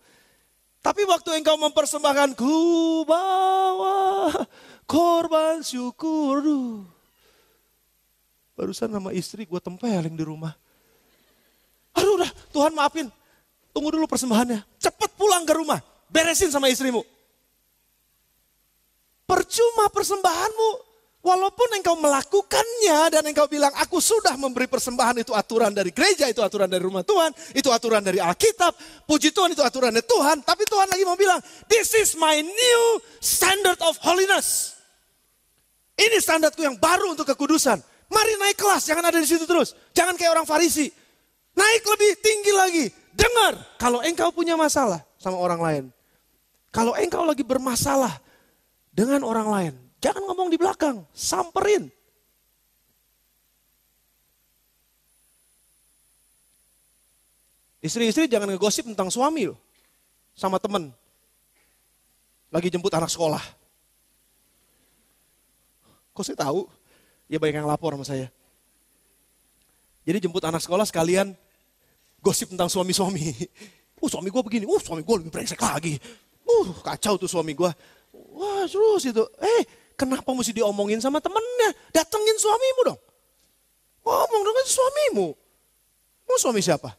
Tapi waktu engkau mempersembahkan, ku bawa korban syukur. Barusan sama istri gue tempelin di rumah. Aduh udah Tuhan maafin. Tunggu dulu persembahannya. Cepat pulang ke rumah. Beresin sama istrimu. Percuma persembahanmu. Walaupun engkau melakukannya dan engkau bilang aku sudah memberi persembahan, itu aturan dari gereja, itu aturan dari rumah Tuhan, itu aturan dari Alkitab, puji Tuhan itu aturan dari Tuhan. Tapi Tuhan lagi mau bilang, this is my new standard of holiness. Ini standarku yang baru untuk kekudusan. Mari naik kelas, jangan ada di situ terus. Jangan kayak orang Farisi. Naik lebih tinggi lagi. Dengar, kalau engkau punya masalah sama orang lain. Kalau engkau lagi bermasalah dengan orang lain, jangan ngomong di belakang, samperin. Istri-istri jangan ngegosip tentang suami loh, sama temen. Lagi jemput anak sekolah. Kok saya tahu? Ya banyak yang lapor sama saya. Jadi jemput anak sekolah sekalian gosip tentang suami-suami. Suami gue begini, suami gue lebih brengsek lagi. Kacau tuh suami gue. Wah terus itu, kenapa mesti diomongin sama temennya? Datengin suamimu dong. Ngomong dengan suamimu. Kamu suami siapa?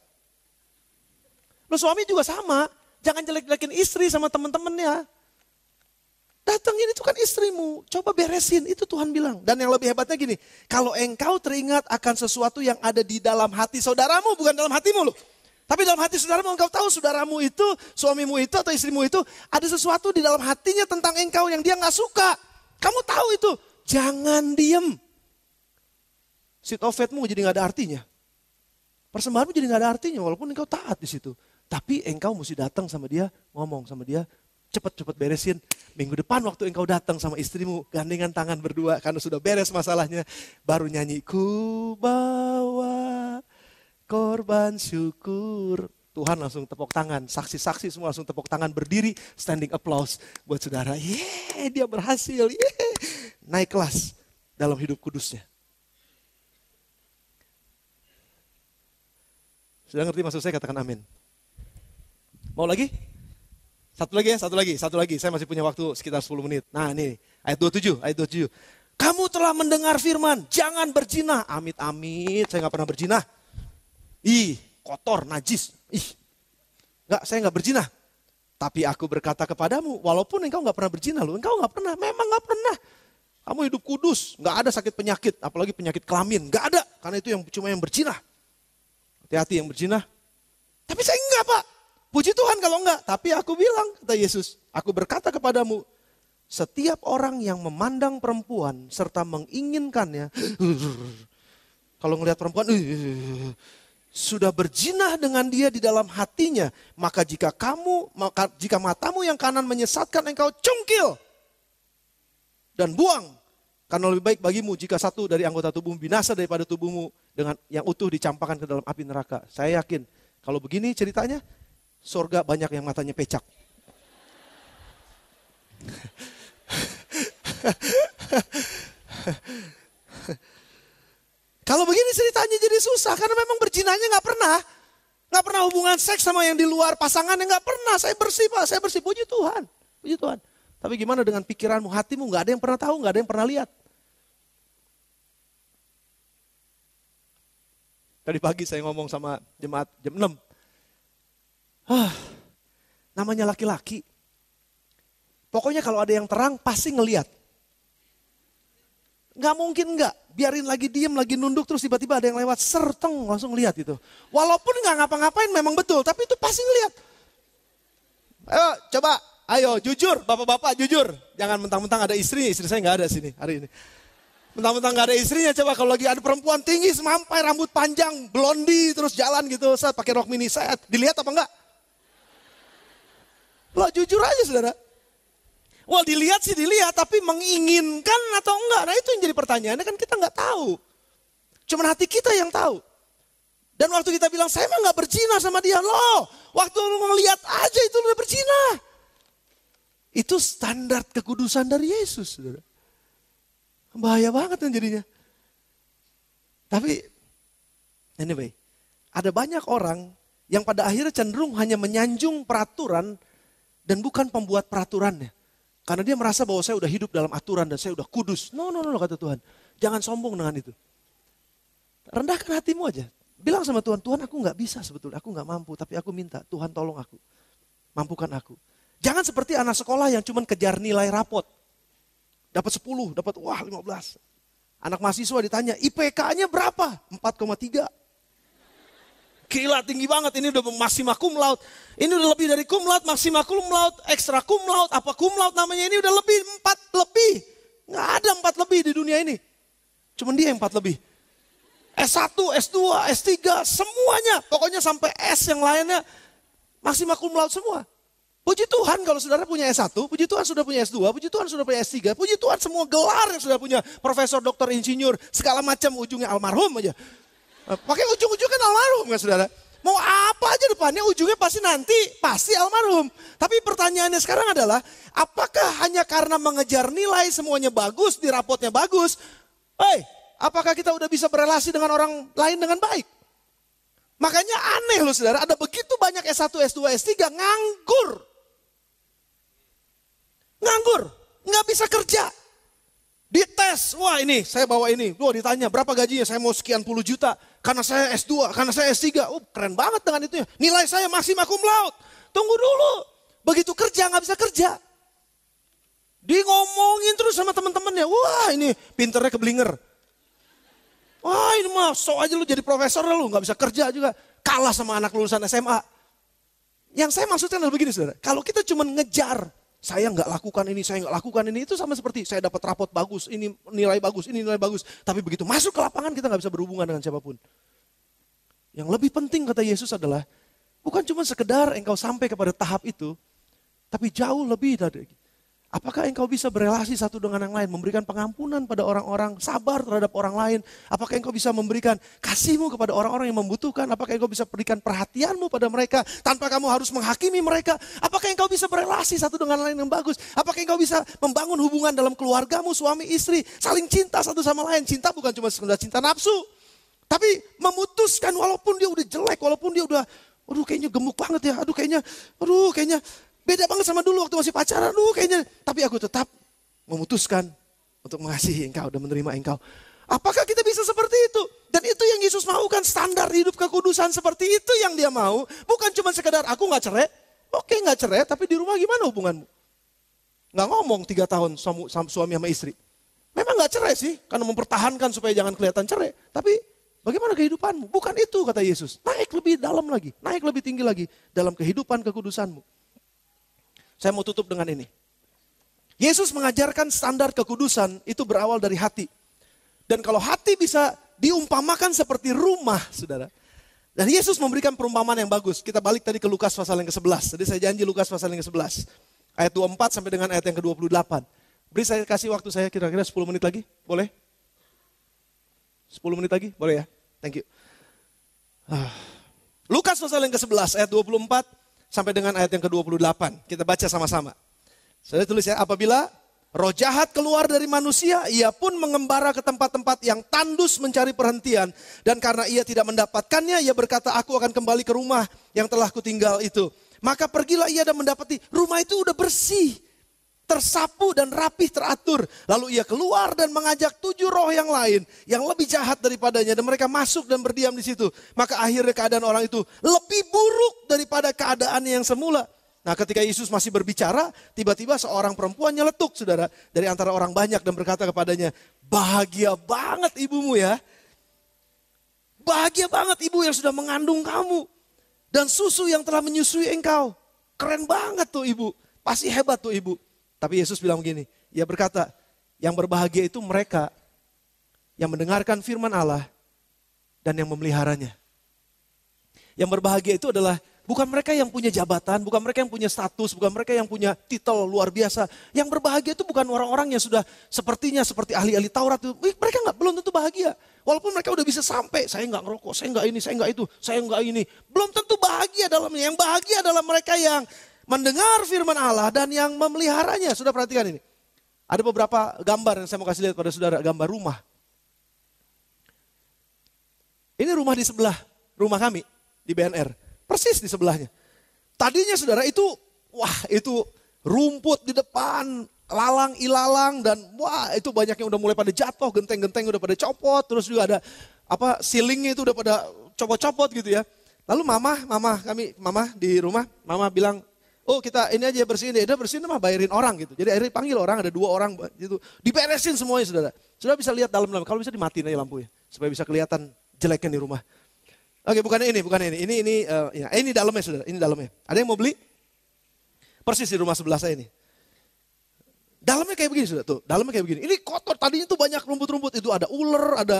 Lo suami juga sama. Jangan jelek-jelekin istri sama teman-temannya. Datengin itu kan istrimu. Coba beresin. Itu Tuhan bilang. Dan yang lebih hebatnya gini. Kalau engkau teringat akan sesuatu yang ada di dalam hati saudaramu. Bukan dalam hatimu loh. Tapi dalam hati saudaramu engkau tahu saudaramu itu, suamimu itu atau istrimu itu. Ada sesuatu di dalam hatinya tentang engkau yang dia gak suka. Kamu tahu itu. Jangan diem. Seed of faith-mu jadi gak ada artinya. Persembahanmu jadi gak ada artinya walaupun engkau taat di situ. Tapi engkau mesti datang sama dia, ngomong sama dia, cepet-cepet beresin. Minggu depan waktu engkau datang sama istrimu, gandengan tangan berdua karena sudah beres masalahnya. Baru nyanyi, ku bawa korban syukur. Tuhan langsung tepuk tangan, saksi-saksi semua langsung tepuk tangan, berdiri, standing applause buat saudara. Yeay, dia berhasil, yeay. Naik kelas dalam hidup kudusnya. Sudah ngerti maksud saya, katakan amin. Mau lagi? Satu lagi ya, satu lagi. Saya masih punya waktu sekitar 10 menit. Nah ini, ayat 27. Kamu telah mendengar firman, jangan berzina. Amit-amit, saya gak pernah berzina. Ih, kotor, najis. Enggak, saya gak berzina. Tapi aku berkata kepadamu, walaupun engkau gak pernah berzina loh. Engkau gak pernah, memang gak pernah. Kamu hidup kudus, gak ada sakit penyakit. Apalagi penyakit kelamin, gak ada. Karena itu yang cuma yang berzina. Hati-hati yang berzina. Tapi saya enggak Pak. Puji Tuhan kalau enggak. Tapi aku bilang, kata Yesus. Aku berkata kepadamu. Setiap orang yang memandang perempuan serta menginginkannya. Kalau ngelihat perempuan. Sudah berzina dengan dia di dalam hatinya. Maka jika matamu yang kanan menyesatkan engkau, cungkil. Dan buang. Karena lebih baik bagimu jika satu dari anggota tubuhmu binasa daripada tubuhmu dengan yang utuh dicampakkan ke dalam api neraka. Saya yakin kalau begini ceritanya, surga banyak yang matanya pecak. Kalau begini ceritanya jadi susah karena memang berzinanya nggak pernah hubungan seks sama yang di luar pasangannya, nggak pernah. Saya bersih Pak, saya bersih. Puji Tuhan. Tapi gimana dengan pikiranmu, hatimu? Nggak ada yang pernah tahu, nggak ada yang pernah lihat. Tadi pagi saya ngomong sama jemaat jam 6. Namanya laki-laki. Pokoknya kalau ada yang terang pasti ngelihat. Nggak mungkin nggak. Biarin lagi diem, lagi nunduk terus tiba-tiba ada yang lewat. Serteng langsung lihat itu. Walaupun nggak ngapa-ngapain memang betul. Tapi itu pasti ngelihat. Ayo jujur, bapak-bapak jujur. Jangan mentang-mentang ada istri saya nggak ada sini hari ini. Mentang-mentang gak ada istrinya, coba kalau lagi ada perempuan tinggi, semampai, rambut panjang, blondi, terus jalan gitu, saat pakai rok mini, saya dilihat apa enggak? Lo jujur aja saudara. Well dilihat sih dilihat, tapi menginginkan atau enggak? Nah itu yang jadi pertanyaannya, kan kita gak tahu. Cuman hati kita yang tahu. Dan waktu kita bilang, saya mah gak berzina sama dia. Loh, waktu lu ngeliat aja itu udah berzina. Itu standar kekudusan dari Yesus saudara. Bahaya banget kan jadinya. Tapi anyway, ada banyak orang yang pada akhirnya cenderung hanya menyanjung peraturan dan bukan pembuat peraturannya. Karena dia merasa bahwa saya udah hidup dalam aturan dan saya udah kudus. No, kata Tuhan. Jangan sombong dengan itu. Rendahkan hatimu aja. Bilang sama Tuhan, Tuhan aku gak bisa sebetulnya. Aku gak mampu, tapi aku minta Tuhan tolong aku. Mampukan aku. Jangan seperti anak sekolah yang cuma kejar nilai rapot. Dapat 10, dapat 15. Anak mahasiswa ditanya, IPK-nya berapa? 4,3. Gila tinggi banget, ini udah maksima cum laude. Ini udah lebih dari cum laude, maksima cum laude, ekstra cum laude, apa cum laude namanya, ini udah lebih 4 lebih. Nggak ada 4 lebih di dunia ini. Cuman dia yang 4 lebih. S1, S2, S3, semuanya. Pokoknya sampai S yang lainnya, maksima cum laude semua. Puji Tuhan kalau saudara punya S1, puji Tuhan sudah punya S2, puji Tuhan sudah punya S3, puji Tuhan semua gelar yang sudah punya profesor, doktor, insinyur, segala macam ujungnya almarhum aja. Pakai ujung-ujung kan almarhum kan saudara. Mau apa aja depannya ujungnya pasti almarhum. Tapi pertanyaannya sekarang adalah, apakah hanya karena mengejar nilai semuanya bagus, di rapotnya bagus, apakah kita udah bisa berelasi dengan orang lain dengan baik? Makanya aneh loh saudara, ada begitu banyak S1, S2, S3 nganggur, nggak bisa kerja. Dites, wah ini saya bawa ini. Wah ditanya berapa gajinya, saya mau sekian puluh juta. Karena saya S2, karena saya S3. Keren banget dengan itu ya. Nilai saya maksimum cum laude. Tunggu dulu. Begitu kerja nggak bisa kerja. Dia ngomongin terus sama teman-temannya. Wah ini pinternya keblinger. Wah ini mah so aja lu jadi profesor lu. Nggak bisa kerja juga. Kalah sama anak lulusan SMA. Yang saya maksudkan adalah begini saudara. Kalau kita cuma ngejar. Saya nggak lakukan ini, saya nggak lakukan ini. Itu sama seperti saya dapat rapot bagus, ini nilai bagus, ini nilai bagus. Tapi begitu masuk ke lapangan kita nggak bisa berhubungan dengan siapapun. Yang lebih penting kata Yesus adalah. Bukan cuma sekedar engkau sampai kepada tahap itu. Tapi jauh lebih dari. Apakah engkau bisa berelasi satu dengan yang lain, memberikan pengampunan pada orang-orang, sabar terhadap orang lain? Apakah engkau bisa memberikan kasihmu kepada orang-orang yang membutuhkan? Apakah engkau bisa berikan perhatianmu pada mereka tanpa kamu harus menghakimi mereka? Apakah engkau bisa berelasi satu dengan lain yang bagus? Apakah engkau bisa membangun hubungan dalam keluargamu, suami istri, saling cinta satu sama lain? Cinta bukan cuma sekedar cinta nafsu, tapi memutuskan walaupun dia udah jelek, walaupun dia udah, aduh kayaknya gemuk banget ya, aduh kayaknya beda banget sama dulu waktu masih pacaran, kayaknya. Tapi aku tetap memutuskan untuk mengasihi engkau dan menerima engkau. Apakah kita bisa seperti itu? Dan itu yang Yesus maukan, standar hidup kekudusan seperti itu yang dia mau. Bukan cuma sekedar aku gak cerai, oke gak cerai, tapi di rumah gimana hubunganmu? Gak ngomong 3 tahun suami sama istri. Memang gak cerai sih, karena mempertahankan supaya jangan kelihatan cerai. Tapi bagaimana kehidupanmu? Bukan itu kata Yesus. Naik lebih dalam lagi, naik lebih tinggi lagi dalam kehidupan kekudusanmu. Saya mau tutup dengan ini. Yesus mengajarkan standar kekudusan itu berawal dari hati. Dan kalau hati bisa diumpamakan seperti rumah, saudara. Dan Yesus memberikan perumpamaan yang bagus. Kita balik tadi ke Lukas pasal yang ke-11. Jadi saya janji Lukas pasal yang ke-11. Ayat 24 sampai dengan ayat yang ke-28. Beri saya kasih waktu saya kira-kira 10 menit lagi. Boleh? 10 menit lagi? Boleh ya? Thank you. Lukas pasal yang ke-11 ayat 24. Sampai dengan ayat yang ke-28. Kita baca sama-sama. Saya tulis ya, apabila roh jahat keluar dari manusia, ia pun mengembara ke tempat-tempat yang tandus mencari perhentian. Dan karena ia tidak mendapatkannya, ia berkata, aku akan kembali ke rumah yang telah kutinggal itu. Maka pergilah ia dan mendapati rumah itu udah bersih, tersapu dan rapih teratur. Lalu ia keluar dan mengajak 7 roh yang lain yang lebih jahat daripadanya. Dan mereka masuk dan berdiam di situ. Maka akhirnya keadaan orang itu lebih buruk daripada keadaannya yang semula. Nah ketika Yesus masih berbicara, tiba-tiba seorang perempuan nyeletuk saudara. Dari antara orang banyak dan berkata kepadanya, bahagia banget ibumu ya. Bahagia banget ibu yang sudah mengandung kamu. Dan susu yang telah menyusui engkau. Keren banget tuh ibu. Pasti hebat tuh ibu. Tapi Yesus bilang begini, ia berkata, yang berbahagia itu mereka yang mendengarkan firman Allah dan yang memeliharanya. Yang berbahagia itu adalah bukan mereka yang punya jabatan, bukan mereka yang punya status, bukan mereka yang punya titel luar biasa. Yang berbahagia itu bukan orang-orang yang sudah sepertinya seperti ahli-ahli Taurat. Mereka belum tentu bahagia. Walaupun mereka udah bisa sampai, saya nggak ngerokok, saya nggak ini, saya nggak itu, saya nggak ini. Belum tentu bahagia dalamnya. Yang bahagia adalah mereka yang mendengar firman Allah dan yang memeliharanya. Sudah perhatikan ini. Ada beberapa gambar yang saya mau kasih lihat pada saudara. Gambar rumah. Ini rumah di sebelah rumah kami di BNR. Persis di sebelahnya. Tadinya saudara itu, wah itu rumput di depan, lalang ilalang dan wah itu banyak yang udah mulai pada jatuh, genteng-genteng udah pada copot. Terus juga ada ceilingnya itu udah pada copot-copot gitu ya. Lalu mama di rumah, mama bilang, oh kita ini aja bersihin deh, udah bersihin mah bayarin orang gitu. Jadi akhirnya panggil orang, ada 2 orang gitu. Diberesin semuanya saudara. Saudara bisa lihat dalam-dalam, kalau bisa dimatiin aja lampunya. Supaya bisa kelihatan jeleknya di rumah. Oke bukan ini. Ini dalamnya saudara, ini dalamnya. Ada yang mau beli? Persis di rumah sebelah saya ini. Dalamnya kayak begini saudara, tuh dalamnya kayak begini. Ini kotor, tadinya tuh banyak rumput-rumput. Itu ada ular, ada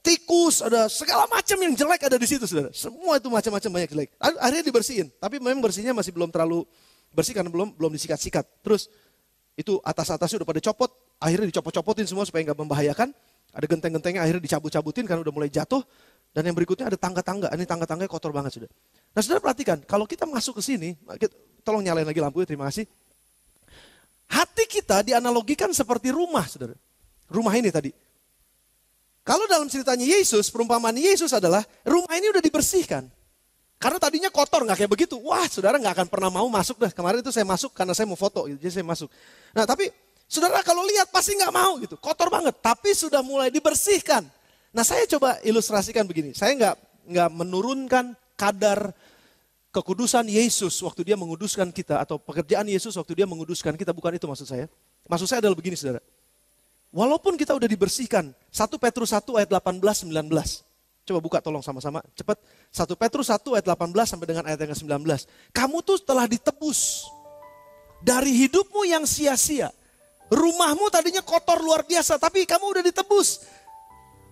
tikus, ada segala macam yang jelek ada di situ saudara. Semua itu macam-macam banyak jelek. Akhirnya dibersihin, tapi memang bersihnya masih belum terlalu bersih karena belum disikat-sikat. Terus itu atas-atasnya udah pada copot, akhirnya dicopot-copotin semua supaya nggak membahayakan. Ada genteng-gentengnya akhirnya dicabut-cabutin karena udah mulai jatuh. Dan yang berikutnya ada tangga-tangga, ini tangga-tangganya kotor banget sudah. Nah saudara perhatikan, kalau kita masuk ke sini, tolong nyalain lagi lampunya, terima kasih. Hati kita dianalogikan seperti rumah saudara. Rumah ini tadi. Kalau dalam ceritanya Yesus, perumpamaan Yesus adalah rumah ini udah dibersihkan. Karena tadinya kotor, gak kayak begitu. Wah saudara gak akan pernah mau masuk deh. Kemarin itu saya masuk karena saya mau foto, jadi saya masuk. Nah tapi Saudara kalau lihat pasti nggak mau gitu, kotor banget. Tapi sudah mulai dibersihkan. Nah saya coba ilustrasikan begini, saya nggak menurunkan kadar kekudusan Yesus waktu dia menguduskan kita, atau pekerjaan Yesus waktu dia menguduskan kita, bukan itu maksud saya. Maksud saya adalah begini saudara. Walaupun kita udah dibersihkan, 1 Petrus 1 ayat 18-19. Coba buka tolong sama-sama, cepat. 1 Petrus 1 ayat 18 sampai dengan ayat yang ke-19. Kamu tuh telah ditebus dari hidupmu yang sia-sia. Rumahmu tadinya kotor luar biasa, tapi kamu udah ditebus.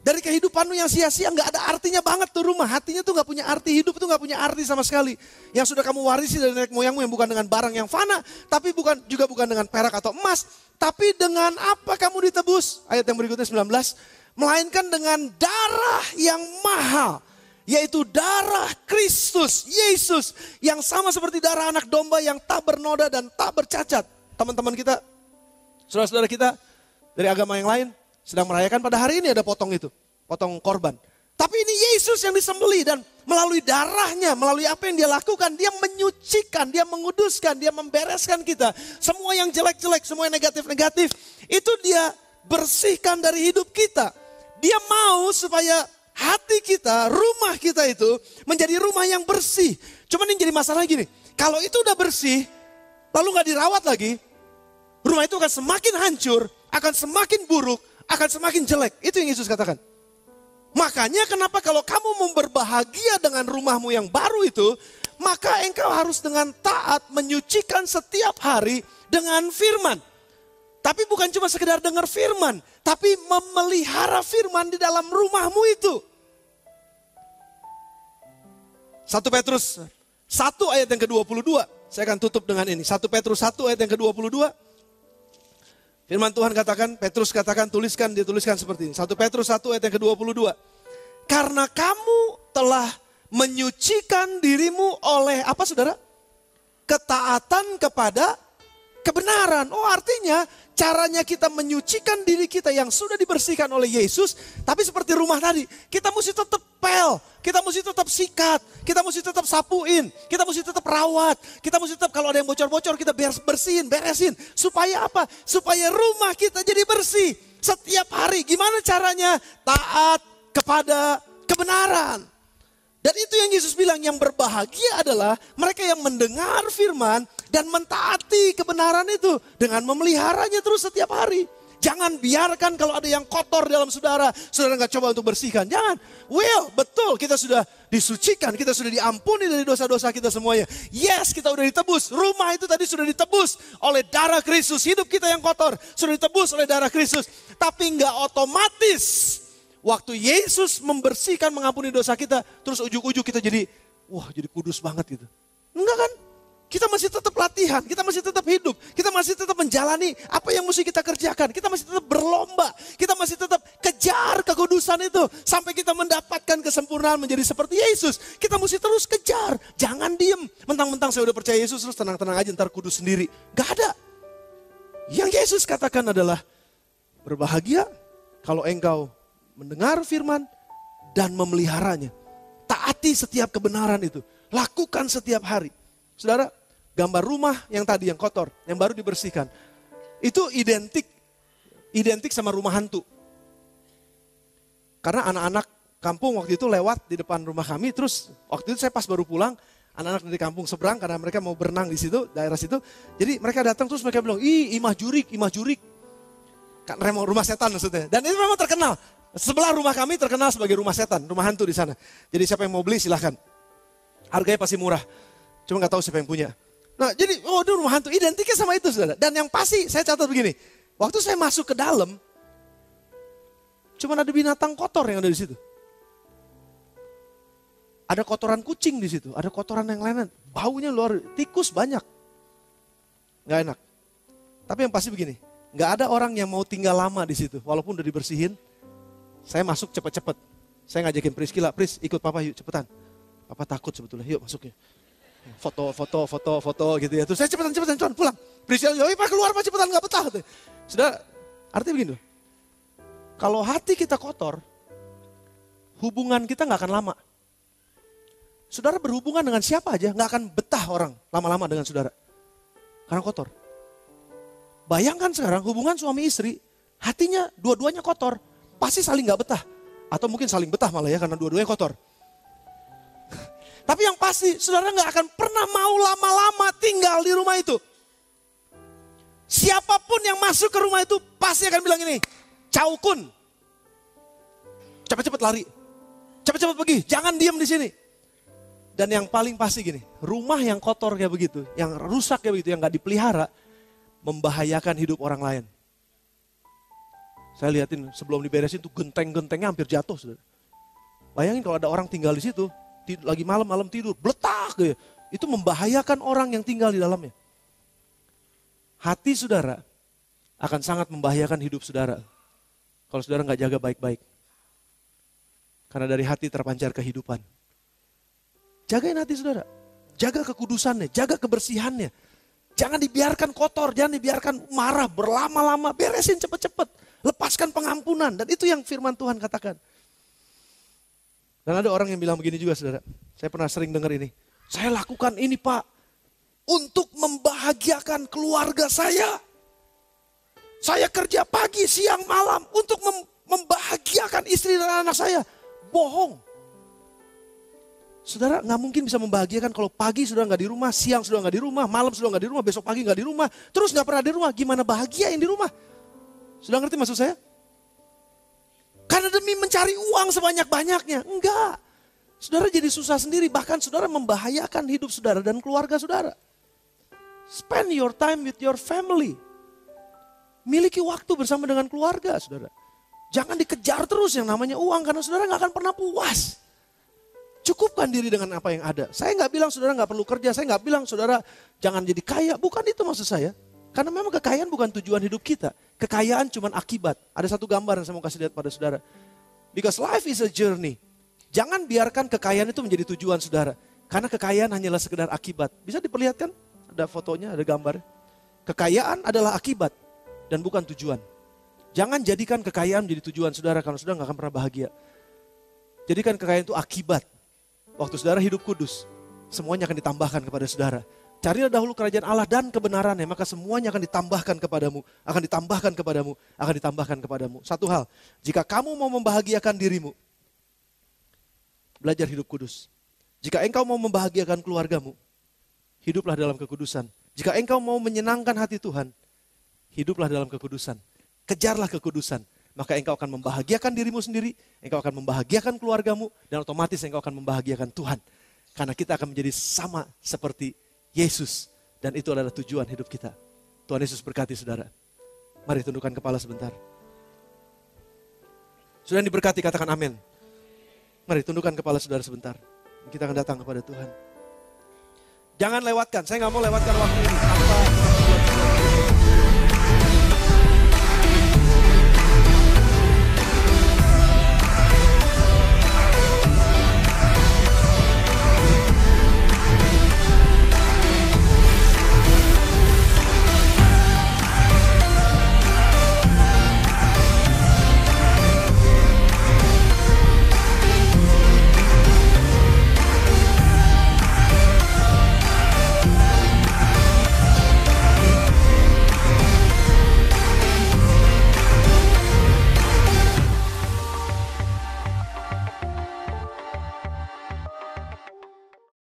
Dari kehidupanmu yang sia-sia gak ada artinya banget tuh rumah. Hatinya tuh gak punya arti, hidup tuh gak punya arti sama sekali. Yang sudah kamu warisi dari nenek moyangmu yang bukan dengan barang yang fana. Tapi juga bukan dengan perak atau emas. Tapi dengan apa kamu ditebus? Ayat yang berikutnya 19. Melainkan dengan darah yang mahal. Yaitu darah Kristus, Yesus. Yang sama seperti darah anak domba yang tak bernoda dan tak bercacat. Teman-teman kita, saudara-saudara kita dari agama yang lain sedang merayakan pada hari ini ada potong itu, potong korban. Tapi ini Yesus yang disembelih dan melalui darahnya, melalui apa yang dia lakukan, dia menyucikan, dia menguduskan, dia membereskan kita. Semua yang jelek-jelek, semua yang negatif-negatif, itu dia bersihkan dari hidup kita. Dia mau supaya hati kita, rumah kita itu menjadi rumah yang bersih. Cuman yang jadi masalah gini, kalau itu udah bersih, lalu gak dirawat lagi, rumah itu akan semakin hancur, akan semakin buruk, akan semakin jelek. Itu yang Yesus katakan. Makanya kenapa kalau kamu mau berbahagia dengan rumahmu yang baru itu, maka engkau harus dengan taat menyucikan setiap hari dengan firman. Tapi bukan cuma sekedar dengar firman, tapi memelihara firman di dalam rumahmu itu. 1 Petrus 1 ayat yang ke-22. Saya akan tutup dengan ini. 1 Petrus 1 ayat yang ke-22. Firman Tuhan katakan, Petrus katakan, dia tuliskan seperti ini. 1 Petrus 1 ayat yang ke-22. Karena kamu telah menyucikan dirimu oleh apa saudara? Ketaatan kepada kebenaran. Oh artinya caranya kita menyucikan diri kita yang sudah dibersihkan oleh Yesus. Tapi seperti rumah tadi, kita mesti tetap pel. Kita mesti tetap sikat, kita mesti tetap sapuin, kita mesti tetap rawat. Kita mesti tetap kalau ada yang bocor-bocor kita beresin. Supaya apa? Supaya rumah kita jadi bersih setiap hari. Gimana caranya? Taat kepada kebenaran. Dan itu yang Yesus bilang, yang berbahagia adalah mereka yang mendengar firman dan mentaati kebenaran itu dengan memeliharanya terus setiap hari. Jangan biarkan kalau ada yang kotor dalam saudara gak coba untuk bersihkan. Jangan. Betul kita sudah disucikan, kita sudah diampuni dari dosa-dosa kita semuanya. Yes, kita sudah ditebus. Rumah itu tadi sudah ditebus oleh darah Kristus. Hidup kita yang kotor sudah ditebus oleh darah Kristus. Tapi gak otomatis waktu Yesus membersihkan, mengampuni dosa kita, terus ujuk-ujuk kita jadi kudus banget gitu. Enggak kan? Kita masih tetap latihan, kita masih tetap hidup, kita masih tetap menjalani apa yang mesti kita kerjakan. Kita masih tetap berlomba, kita masih tetap kejar kekudusan itu. Sampai kita mendapatkan kesempurnaan menjadi seperti Yesus. Kita mesti terus kejar, jangan diem. Mentang-mentang saya udah percaya Yesus, terus tenang-tenang aja ntar kudus sendiri. Gak ada. Yang Yesus katakan adalah, berbahagia kalau engkau mendengar firman dan memeliharanya. Taati setiap kebenaran itu. Lakukan setiap hari. Saudara, gambar rumah yang tadi yang kotor, yang baru dibersihkan. Itu identik sama rumah hantu. Karena anak-anak kampung waktu itu lewat di depan rumah kami. Terus waktu itu saya pas baru pulang, anak-anak dari kampung seberang karena mereka mau berenang di situ, daerah situ. Jadi mereka datang terus mereka bilang, imah jurik. Kan rumah setan maksudnya. Dan itu memang terkenal. Sebelah rumah kami terkenal sebagai rumah setan, rumah hantu di sana. Jadi siapa yang mau beli silahkan. Harganya pasti murah. Cuma gak tahu siapa yang punya. Nah jadi, itu rumah hantu, identiknya sama itu saudara. Dan yang pasti saya catat begini. Waktu saya masuk ke dalam, cuma ada binatang kotor yang ada di situ. Ada kotoran kucing di situ, ada kotoran yang lain. Baunya luar, tikus banyak. Gak enak. Tapi yang pasti begini, gak ada orang yang mau tinggal lama di situ. Walaupun udah dibersihin, saya masuk cepet-cepet. Saya ngajakin Priscilla, Pris ikut papa yuk cepetan. Papa takut sebetulnya, yuk masuknya. Foto gitu ya. Terus saya cepetan pulang. Priscilla, Pak keluar Pak cepetan gak betah. Sudah, artinya begini. Kalau hati kita kotor, hubungan kita gak akan lama. Saudara berhubungan dengan siapa aja, gak akan betah orang lama-lama dengan saudara. Karena kotor. Bayangkan sekarang hubungan suami istri, hatinya dua-duanya kotor. Pasti saling gak betah. Atau mungkin saling betah malah ya, karena dua-duanya kotor. Tapi yang pasti, saudara gak akan pernah mau lama-lama tinggal di rumah itu. Siapapun yang masuk ke rumah itu pasti akan bilang ini, caukun. Cepat-cepat lari. Cepat-cepat pergi, jangan diam di sini. Dan yang paling pasti gini, rumah yang kotor kayak begitu, yang rusak kayak begitu, yang gak dipelihara, membahayakan hidup orang lain. Saya lihatin sebelum diberesin tuh genteng-gentengnya hampir jatuh. Saudara. Bayangin kalau ada orang tinggal di situ, lagi malam-malam tidur, beletak gitu. Itu membahayakan orang yang tinggal di dalamnya. Hati saudara akan sangat membahayakan hidup saudara. Kalau saudara gak jaga baik-baik. Karena dari hati terpancar kehidupan. Jagain hati saudara. Jaga kekudusannya, jaga kebersihannya. Jangan dibiarkan kotor, jangan dibiarkan marah berlama-lama. Beresin cepet-cepet. Lepaskan pengampunan. Dan itu yang firman Tuhan katakan. Dan ada orang yang bilang begini juga saudara. Saya pernah sering dengar ini. Saya lakukan ini Pak. Untuk membahagiakan keluarga saya. Saya kerja pagi, siang, malam. Untuk membahagiakan istri dan anak saya. Bohong. Saudara gak mungkin bisa membahagiakan kalau pagi saudara gak di rumah, siang saudara gak di rumah, malam saudara gak di rumah, besok pagi gak di rumah, terus gak pernah di rumah. Gimana bahagiain di rumah? Saudara ngerti maksud saya? Karena demi mencari uang sebanyak-banyaknya. Enggak. Saudara jadi susah sendiri, bahkan saudara membahayakan hidup saudara dan keluarga saudara. Spend your time with your family. Miliki waktu bersama dengan keluarga saudara. Jangan dikejar terus yang namanya uang, karena saudara gak akan pernah puas. Cukupkan diri dengan apa yang ada. Saya gak bilang saudara gak perlu kerja, saya gak bilang saudara jangan jadi kaya. Bukan itu maksud saya. Karena memang kekayaan bukan tujuan hidup kita. Kekayaan cuma akibat. Ada satu gambar yang saya mau kasih lihat pada saudara. Because life is a journey. Jangan biarkan kekayaan itu menjadi tujuan saudara. Karena kekayaan hanyalah sekedar akibat. Bisa diperlihatkan? Ada fotonya, ada gambar. Kekayaan adalah akibat dan bukan tujuan. Jangan jadikan kekayaan menjadi tujuan saudara, karena saudara gak akan pernah bahagia. Jadikan kekayaan itu akibat. Waktu saudara hidup kudus, semuanya akan ditambahkan kepada saudara. Carilah dahulu kerajaan Allah dan kebenarannya, maka semuanya akan ditambahkan kepadamu, akan ditambahkan kepadamu, akan ditambahkan kepadamu. Satu hal, jika kamu mau membahagiakan dirimu, belajar hidup kudus. Jika engkau mau membahagiakan keluargamu, hiduplah dalam kekudusan. Jika engkau mau menyenangkan hati Tuhan, hiduplah dalam kekudusan. Kejarlah kekudusan. Maka engkau akan membahagiakan dirimu sendiri, engkau akan membahagiakan keluargamu, dan otomatis engkau akan membahagiakan Tuhan. Karena kita akan menjadi sama seperti Yesus. Dan itu adalah tujuan hidup kita. Tuhan Yesus berkati saudara. Mari tundukkan kepala sebentar. Sudah diberkati, katakan amin. Mari tundukkan kepala saudara sebentar. Kita akan datang kepada Tuhan. Jangan lewatkan, saya gak mau lewatkan waktu ini.